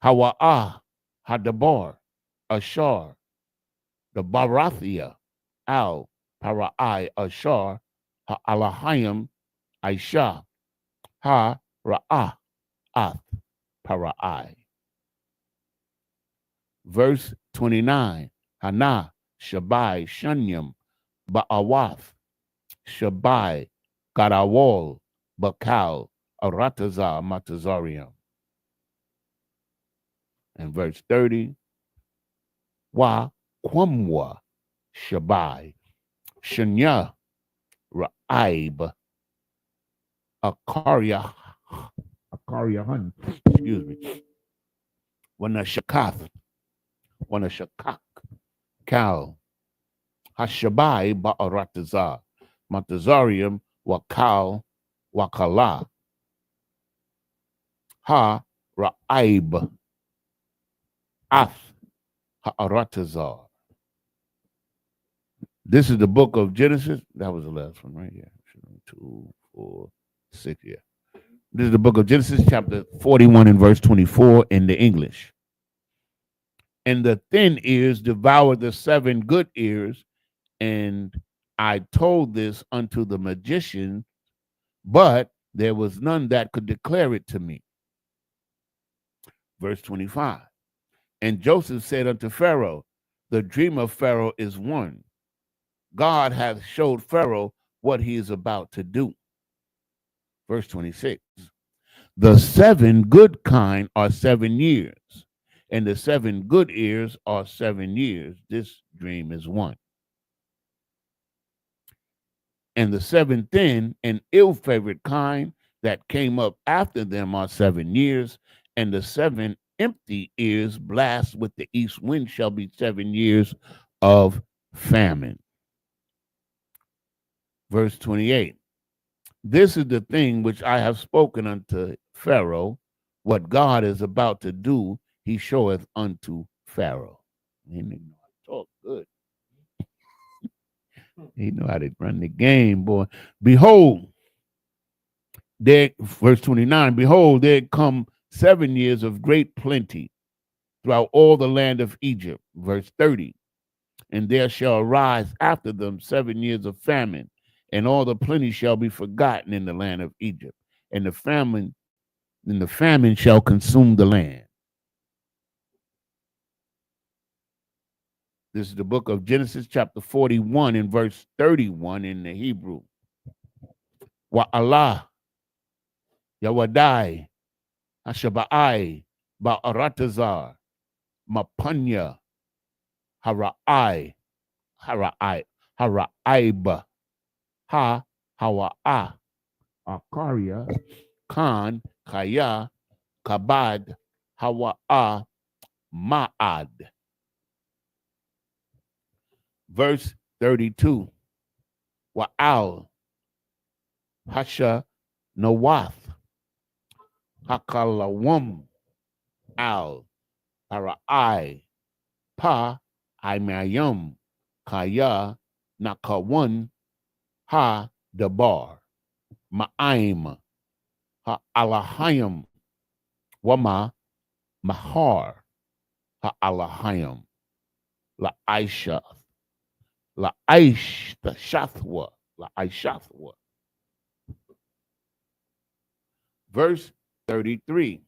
Hawa'ah, Hadabar, Ashar, the Barathia, Al, Para'ai, Ashar, Ha'alahayim, Aisha, Ha-Ra'ah, Ath, Para'ai. Verse 29. Hana, Shabai, Shanyam, Ba'awath, Shabai, Garawol, Bakal, Arataza, Matazarium. And verse 30. Wa Kwamwa, Shabai, Shanya, Ra'aib, Akaria Hun, excuse me. Wana Shakath, Kal, Hashabai Ba'aratazar, Matazarium, Wakal, Wakala, Ha Ra'aib, Ath, Ha'aratazar. This is the book of Genesis. That was the last one, right? Yeah. 2, 4, 6, yeah. This is the book of Genesis, chapter 41 and verse 24 in the English. And the thin ears devoured the 7 good ears, and I told this unto the magician, but there was none that could declare it to me. Verse 25. And Joseph said unto Pharaoh, the dream of Pharaoh is one. God hath showed Pharaoh what he is about to do. Verse 26. The 7 good kind are 7 years, and the 7 good ears are 7 years. This dream is one. And the 7 thin and ill-favored kind that came up after them are 7 years, and the 7 empty ears blast with the east wind shall be 7 years of famine. Verse 28. This is the thing which I have spoken unto Pharaoh. What God is about to do, he showeth unto Pharaoh. He know how to talk good. He know how to run the game, boy. Behold, there, verse 29, behold, there come 7 years of great plenty throughout all the land of Egypt. Verse 30. And there shall arise after them 7 years of famine, and all the plenty shall be forgotten in the land of Egypt, and the famine shall consume the land. This is the book of Genesis, chapter 41, and verse 31 in the Hebrew. Wa Allah, Yawadai, Hashaba'ai, Ba'aratazar, Mapanya, Hara'ai, Hara'aiba, Ha, Hawa'a, Akaria, Khan, Kaya, Kabad, Hawa'a, Ma'ad. Verse 32. Wa'al, Hasha, Nawath, Hakalawam, Al, Para'ai, Pa, Imayam, Kaya, Nakawan, Ha, Dabar, Ma'aim, Ha, Alahayam, Wama, Mahar, Ha, Alahayam, La Aisha, La Aish, the Shathwa, La Aishathwa. Verse 33.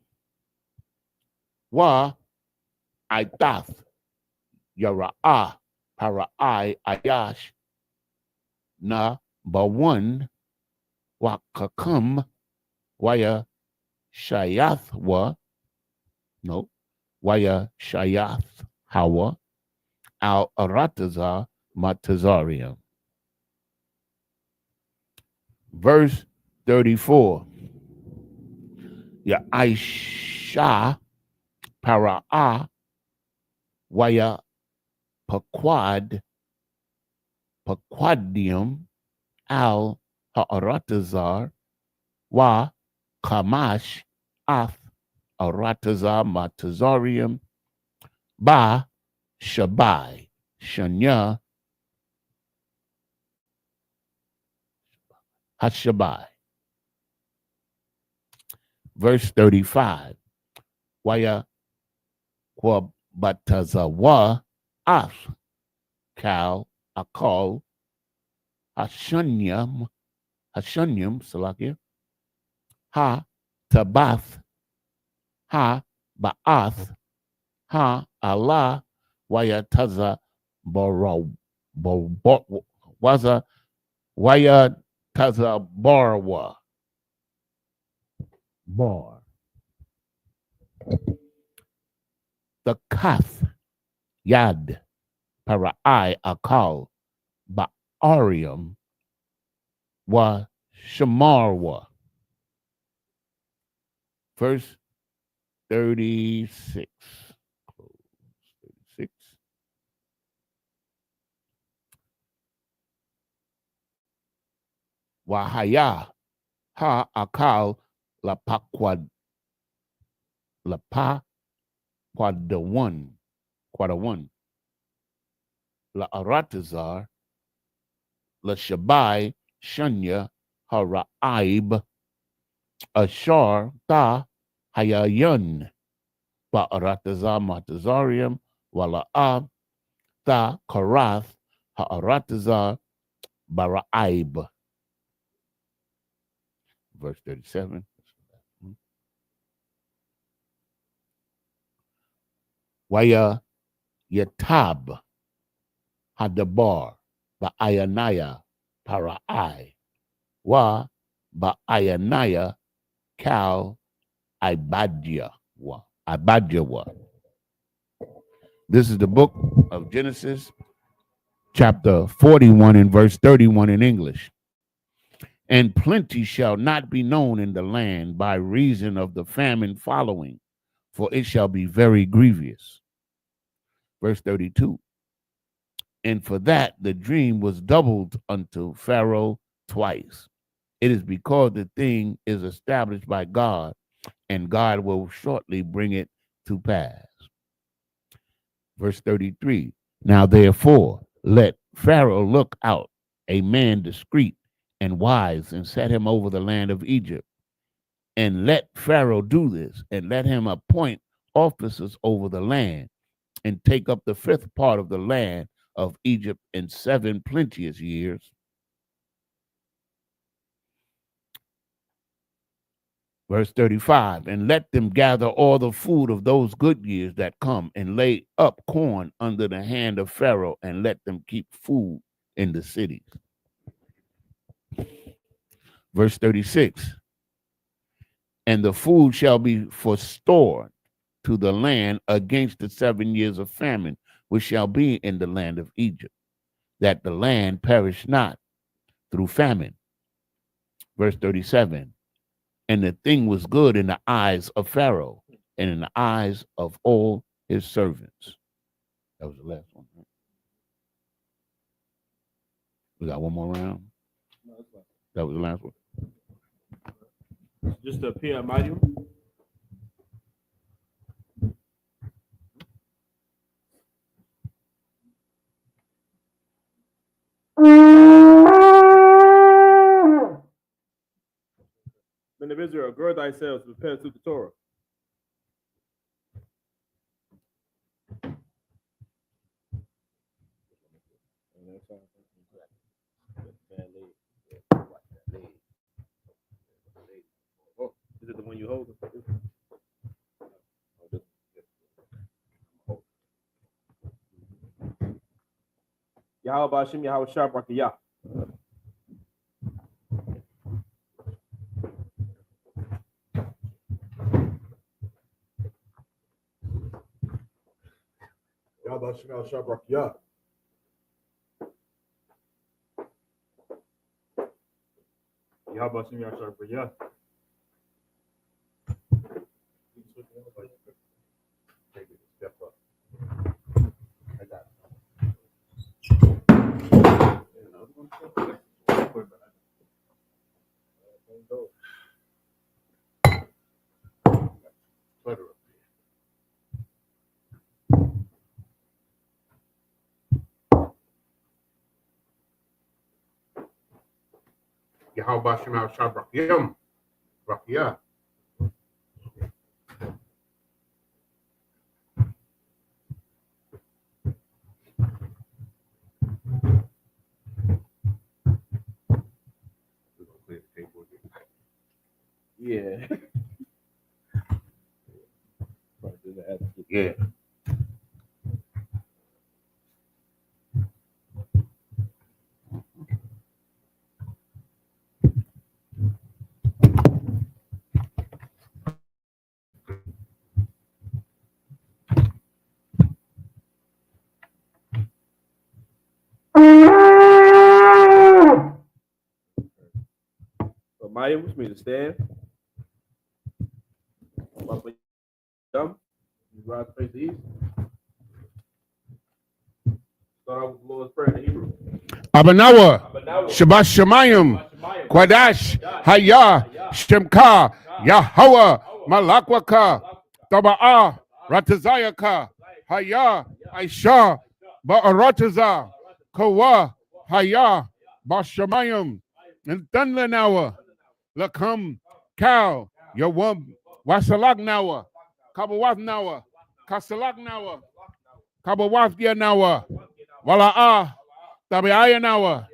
Wa Aitath, Yara'ah, Para'ai, Ayash, Na, Bawan, Wakakam, Waya Shayathwa, no, Waya Shayath, Hawa, Al Arataza, Matazarium. Verse 34. Ya Aisha Para'a Waya Paquadium Al Ha'aratazar Wa Kamash Ath Aratazar Matazarium, Ba Shabai, Shanya Hashabai. Verse 35. Waya Kwabatazawa As Kal Akal Hashanyam Salakia Ha Tabath Ha Ba'ath Ha Allah Wayataza Waza Wayataza Barwa Bar. The Kath Yad Parai Akal Ba'arium Wa Shamarwa. Verse 36. 36. Wahaya Ha Akal Lapaquad Lapa Quadawan La Aratazar La Shabai Shanya Hara'ib Ashar Ta Hayayun Ba Aratazar Matazarium Wala'ab Ta Karath Ha'aratazar Bara'ib. Verse 37. Waya Yatab Hadabar Ba'ayanaya Para'ai Wa Ba'ayanaya Kal Ibadyawa. This is the book of Genesis, chapter 41 and verse 31 in English. And plenty shall not be known in the land by reason of the famine following, for it shall be very grievous. Verse 32. And for that the dream was doubled unto Pharaoh twice. It is because the thing is established by God, and God will shortly bring it to pass. Verse 33. Now therefore let Pharaoh look out a man discreet and wise, and set him over the land of Egypt. And let Pharaoh do this, and let him appoint officers over the land, and take up the fifth part of the land of Egypt in 7 plenteous years. Verse 35, and let them gather all the food of those good years that come, and lay up corn under the hand of Pharaoh, and let them keep food in the cities. Verse 36, and the food shall be for store to the land against the 7 years of famine, which shall be in the land of Egypt, that the land perish not through famine. Verse 37, and the thing was good in the eyes of Pharaoh and in the eyes of all his servants. That was the last one. Right? We got one more round. That was the last one. Just to appear mighty. Men of Israel, gird thyself to prepare to the Torah. Is it the one you hold? Yahweh Bashim, Yahweh Shabrakiyah. Yahweh Shemel Shabrakiyah. Yahweh Bashim, Yahweh Shabrakiyah. Step up. I got it. Yahweh Shem Shah Brakiyam. Brakiyah. Yeah. Yeah. So Maya, which means to stand. Dumb. You rise to face the east. Start out with the Lord's Prayer in Hebrew. Abanawa, Shabbat Shemayim, Kwadash, Haya, Shemka, Yahweh, Malakwaka, Taba'ah, Ratazayaka, Haya, Aisha, Ba'arataza, Kawa, Haya, Bashamayim, and Dunlanawa, Lakam, Cow, Yawam, Wasalagnawa, Kabawatnawa, Kasalagnawa, Kabawathianawa, Wala'ah, Tabiaya Nawa,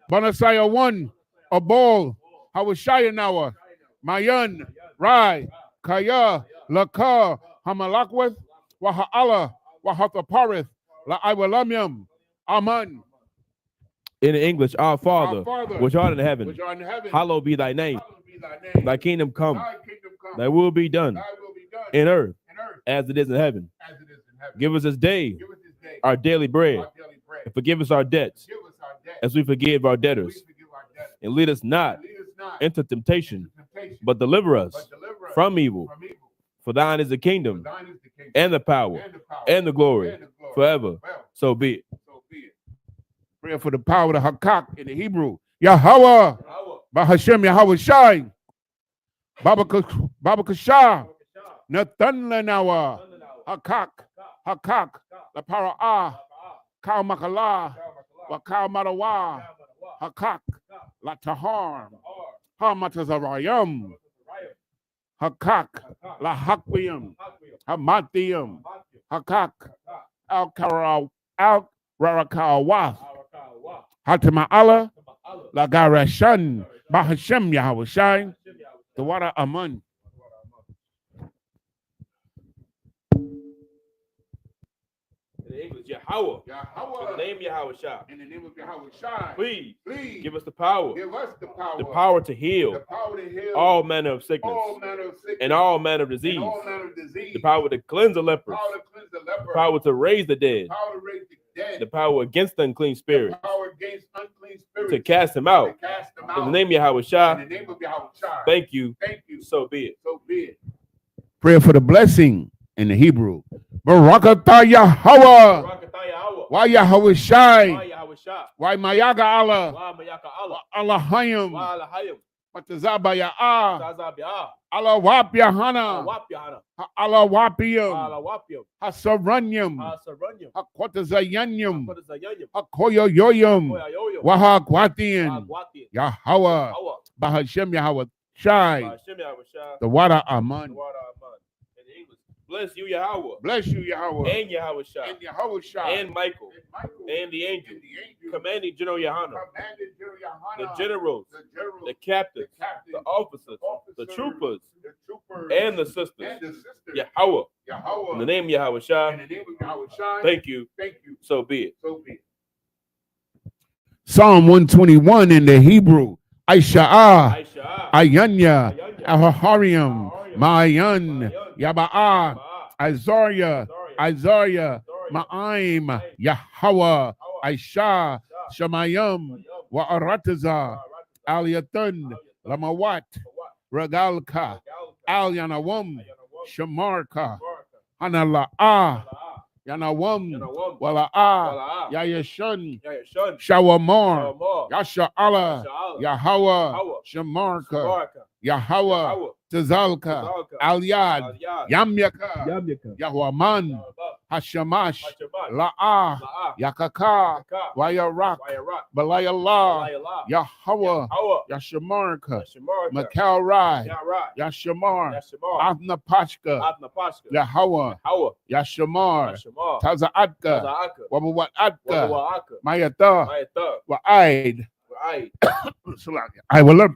Bonasaya 1, Abol, Hawashaya Nawa, Mayan, Rai, Kaya, Laka, Hamalakweth, Waha'ala, Wahataparith, La'Iwalamyam, Aman. In the English, our Father, Our Father, which art in heaven, which art in heaven, hallowed be thy name. hallowed be thy name. Thy kingdom come, Thy kingdom come, thy will be done thy will be done in earth in earth as it is in heaven. as it is in heaven. Give us this day Give us this day our daily bread, our daily bread. and forgive us our debts Give us our debt as we forgive our as we debtors. forgive our debtors. And lead us not And lead us not into temptation, into temptation, but deliver us but deliver us from evil. from evil. For thine is the For kingdom thine is the kingdom and the power and the power and the glory and the glory forever. forever. So be it. So be it. Prayer for the power of the Hakak in the Hebrew. Yahweh, Bahashem Yahweh Shai, Baba Kashah, Nathan Lenawa, Hakak, Hakak, La Para'ah, Kal Makala, Wakal Marawa, Hakak, La Tahar, Hamatazarayam, Hakak, La Hakwiyam, Hamatiyam, Hakak, Al Karau, Al Rarakawath, Hatima Allah, La Garashan, Bahashem Yahweh Shai, the water Aman. In the English, Yahweh. In the Yahweh, name Yahweh Shah. in the name of Yahweh Shai, Please please give us the power. give us the power To heal the power to heal all manner of sickness all manner of sickness and all manner of and disease. all manner of disease. The power to cleanse the lepers. Power to cleanse the leper. Power to raise the dead. Power to raise the dead. The power against the unclean spirit. Power against unclean spirits. To cast them out. To cast them In out. the name of Yahweh In Shah. the name of Yahweh Shai. Thank you. Thank you. So be it. So be it. Prayer for the blessing in the Hebrew. Barakatah Yahweh. Barakatah Yahweh. Why Yahweh Shai? Why Yahweh Shah? Why Mayaga Allah? Why Mayaka Allah? Allahayim. Why Alahayim? Matazaba Ya'ah. Tazabiah. Allah Wap Yahana. Wapiana. Allah Wapiyam. Allah Wapiam. Hasaranyam. Saranyam. Hakwatazayanyam. Kodazayanyam. Hakoyo Yoyam. Koyayoyam. Waha Kwatian. Wagwati. Yahweh. Yahweh. Bahashem Yahweh Shai. Hashem Yahweh Shah. The water The Aman. water Aman. In the English, bless you Yahweh. Bless you, Yahweh. And Yahweh Shah. And Yahweh Shai. And Michael. And Michael. And the angel. And the angel. Commanding General Yohana. Commanded General The Yohana. generals. The general. The captains. The captains. The officers. The officers, troopers. The troopers. And the sisters. And the sisters. Yahweh. Yahweh. In the name of Yahweh Shah. In the name of Yahweh Shai. Thank you. Thank you. So be it. So be it. Psalm 121 in the Hebrew. Aisha'ah. Aisha. Ayanya. Ahahariam. Ma'ayan. Yaba'ah. Isaiah. Isaiah. Ma'aim. Yahweh. Aisha. Shemayim. Wa'arataza. Aliyatun. Lamawat. Regalka. Al Yanawam. Shamarka. Hanala'ah. Yanawam. Wala'ah. Yayashun. Shawamar. Yasha Allah. Yahweh. Shamarka. Yahweh. Tazalka. Al Yad. Yamyaka. Yahwaman. Hashamash. La'ah, Yakaka, Wayarak, Balayallah, Yahweh, Yashamarka, Makalrai, Yashamar, Athnapashka, Yahweh, Yashamar, Tazaatka, Wabawatka, Mayata, Wa'aid. I will look.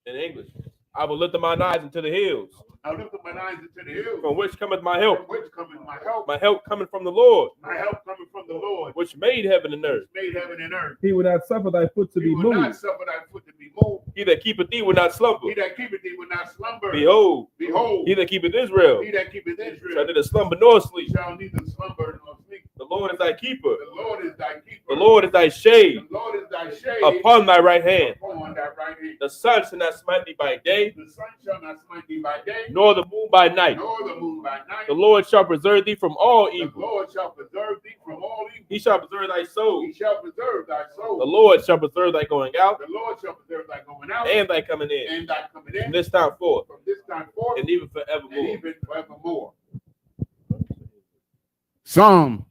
In English, I will lift up mine eyes into the hills. I lift up mine eyes into the hills. From which cometh my help? From which cometh my help? My help coming from the Lord. My help coming from the Lord, Which made heaven and earth. which made heaven and earth. He will not suffer thy foot to He be will not moved. suffer thy foot to be moved. He that keepeth thee will not slumber. He that keepeth thee will not slumber. Behold, Behold, he that keepeth Israel he that keepeth shall Israel neither slumber nor sleep. shall neither slumber nor sleep. The Lord is thy keeper. The Lord is thy keeper. The Lord is thy shade The Lord is thy shade upon thy right hand. upon thy right hand. The sun shall not smite thee by day, The sun shall not smite thee by day, nor the moon by night. nor the moon by night. The Lord shall preserve thee from all The evil. Lord shall preserve thee from all evil. He shall preserve thy soul. He shall preserve thy soul. The Lord shall preserve thy going out The Lord shall preserve thy going out and thy coming in and thy coming from in this time forth from this time forth and even and forevermore. even forevermore. Psalm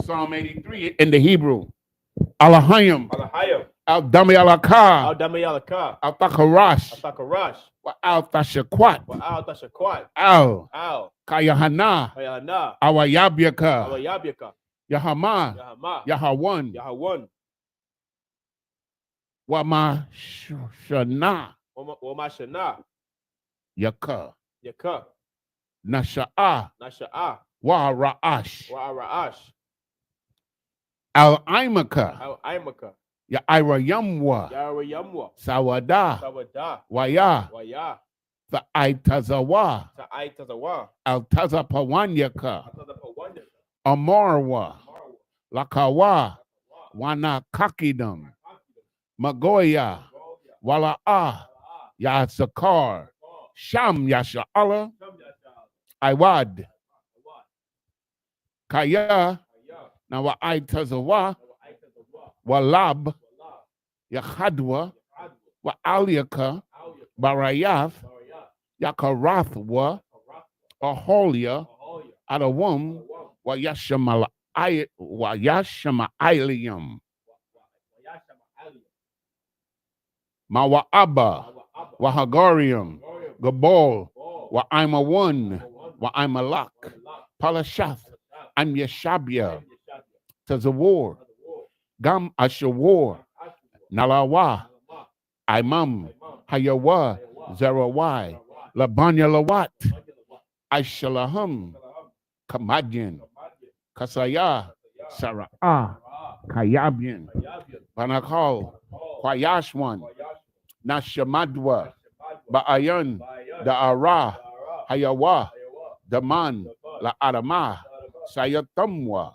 Psalm 83. in the Hebrew. Alahayim, Alahayim, Al-Dami Alaka, Al-Damayalaka, Al-Takarash, Al-Takarash, Al-Tashakwat, Al-Tashakwat, Al Kayahana, Al-Ayana, Awayabyaka, Al-Yabyaka, Yahama, Yahama, Yahawan, Yahawan, Wamashana, Wamashana, Yaka, Yaka, Nasha'a, Nasha'a, Wa'ra'ash, Wa'ara'ash, Al-Imaka, Al-Aimaka, Ya'irayamwa, Yarayamwa, Sawada, Sawada, Waya, Waya, Ta'aitazawa, Ta'aitazawa, Altazapawanyaka, Atazapawanya, Amarwa, Lakawa, Wanakakidam, Magoya, Wala'a, Yasakar, Sham Yasha'ala, Iwad, Kaya, Nawa'aitazawa, Walab, Yahadwa, Wa'aliaka, Barayath, Yakarathwa, Aholia, Adawum, Wayashama'ilium, Mawa'aba, Wahagarium, Gabol, Wa'aimawan, Wa'aimalak, Palashath, and Yeshabia, Tazawar, Gam Ashawar, Nalawa, Imam, Hayawa, Zerawai, Labanya Lawat, Aishalaham, Kamadian, Kasaya, Sara'ah, Kayabian, Banakal, Kwayashwan, Nashamadwa, Ba'ayan, Da'ara, Hayawa, Daman, La Adama, Sayatamwa,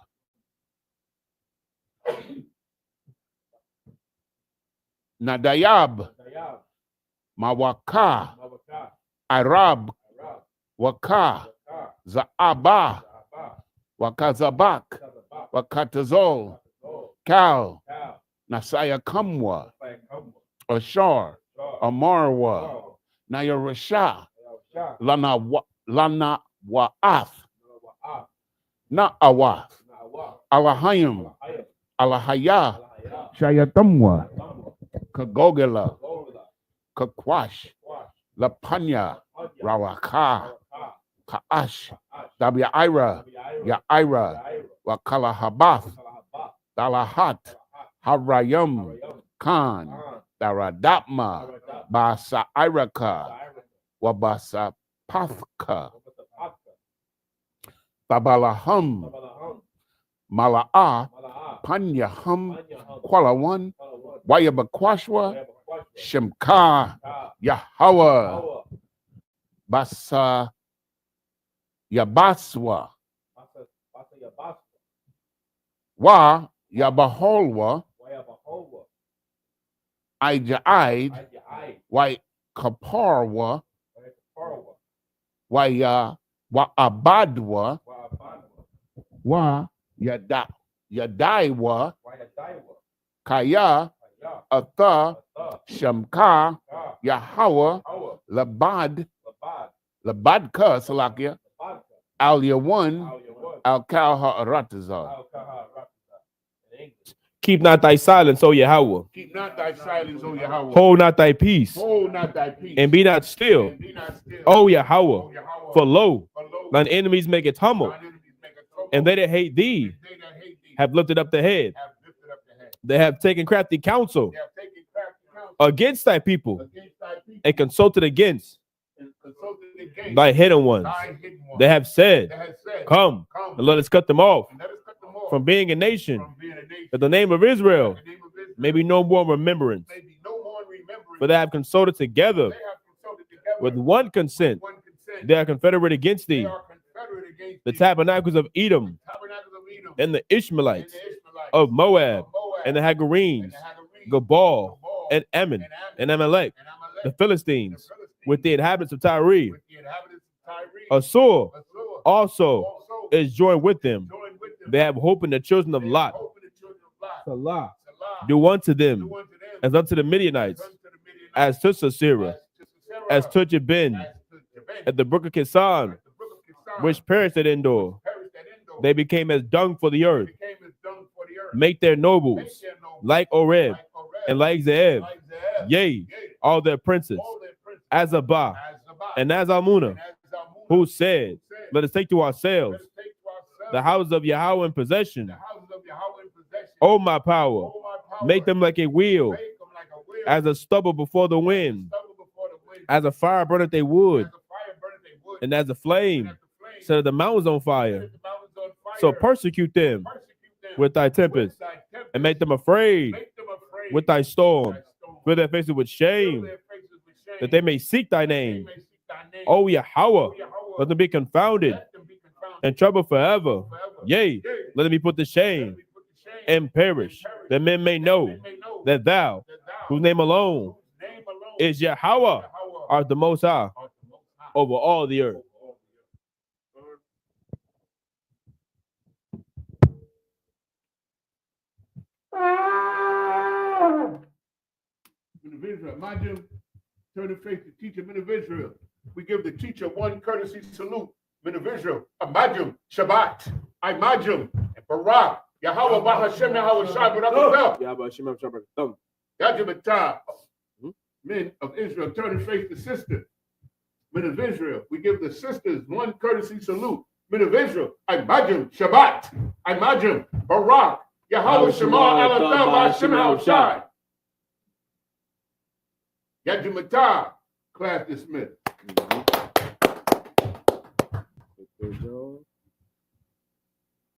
Nadayab, Mawaka, Arab, Waka, Zaaba, Wakazabak, Wakatazol, Kal, Nasaya Kamwa, Ashar, Amarwa, Nayarasha, Lana Wa'ath, Na'awath, Alahayim, Alahaya, Shayatamwa, Kagogela, Kakwash, Lapanya, Rawaka, Kaash, Dabyaira, Yaira, Wakalahabath, Dalahat, Harayam, Khan, Daradapma, Basa Iraka, Wabasa Pathka, Babalaham, Mala'a, Panyaham, Kwalawan, Wayabakwashwa, Shemka, Yahweh, Basa Yabaswa, Wa Yabaholwa, Ijaid, Wa Kaparwa, Wa Abadwa, Wa Yadaiwa, Kaya, Atha, Shamka, Yahweh, Labad, Labadka Salakia, Al Yawan, Al Kal Ha'aratazar. Keep not thy silence, O Yahweh. Keep not thy silence, O Yahweh. Hold not thy peace, Hold not thy peace. and be not still, And be not still. O Yahweh. Yahweh. For lo, For lo, thine enemies make it tumble, thine enemies make a trouble, and they that hate thee and they that hate thee have lifted up the head. have lifted up the head. They have taken crafty counsel They have taken crafty counsel against thy people, against thy people and consulted against and consulted against thy hidden ones. thy hidden ones. They have said, That has said, Come, come, and let us cut them off and let us cut them off from being a nation, from being a nation. that the name of Israel The name of Israel may be no more remembrance. may be no more remembrance. For they have consulted together They have consulted together with one consent. one consent. They are confederate against They thee, are confederate against the thee. tabernacles of Edom, Tabernacles of Edom and the and Ishmaelites the Ishmaelites of Moab, of Moab and the and Hagarenes, the Hagarenes, Gabal, Gabal, and Ammon, and Ammon, Amalek, and Amalek, the Philistines, the Philistines, with the inhabitants of Tyre. with the inhabitants of Tyre. Assur Assur also is joined with them. joined with them. They have hope in the children of They have Lot. hope in the children of Lot. Salah. Salah. Do unto them Do unto them as unto the Midianites, as unto the Midianites, as to Sisera, as to Jabin, as to Jabin, at the brook of Kisan, at the brook of Kishon, which perished at Endor. perished at Endor. They became as dung for the earth. became as dung for the earth. Make their nobles Make their nobles like Oreb like Oreb, and like Zeeb. like Zeeb. Yea, Yea, all their princes, all their princes, as Abba as Zabah, and as Almuna, and as Zalmunna, who said, Let us take to Let ourselves us take to ourselves the houses of Yahweh in possession. the houses of Yahweh in possession. O my power, O my power, make them like a wheel, make them like a wheel, as a stubble before the wind, stubble before the wind, as a fire burneth they wood, as a fire burneth they wood, and as a and flame as the flame set the mountains on set fire. the mountains on fire. So persecute them Persecute them with thy tempest, thy tempest, and make them afraid make them afraid with thy storm. thy storm. Fill their faces with Fill shame, their faces with shame, that they may seek thy that they name. may seek thy name. O Yahweh, O Yahweh, let them be confounded let them be confounded and troubled forever. forever. Yea, Yea, let them be put to let shame them be put to shame and perish, that men may know men may know that thou, that thou, whose name alone whose name alone is Yahweh, Yahweh, art the most high art the most high over all the earth. Men of Israel, imagine, turn and face the teacher, men of Israel. We give the teacher one courtesy salute. Men of Israel, imagine, Shabbat, imagine, and Barak, Yahweh, Bahashem, Yahweh, Shai, Barak, Yahweh Shem Shabbat Thumb. Yajabata. Men of Israel, turn and face the sister. Men of Israel, we give the sisters one courtesy salute. Men of Israel, imagine, Shabbat, imagine, Barak, Yahweh, Shema, Allah, Bahashem, Yahweh, Shai. Yajamata, class dismissed. Good job.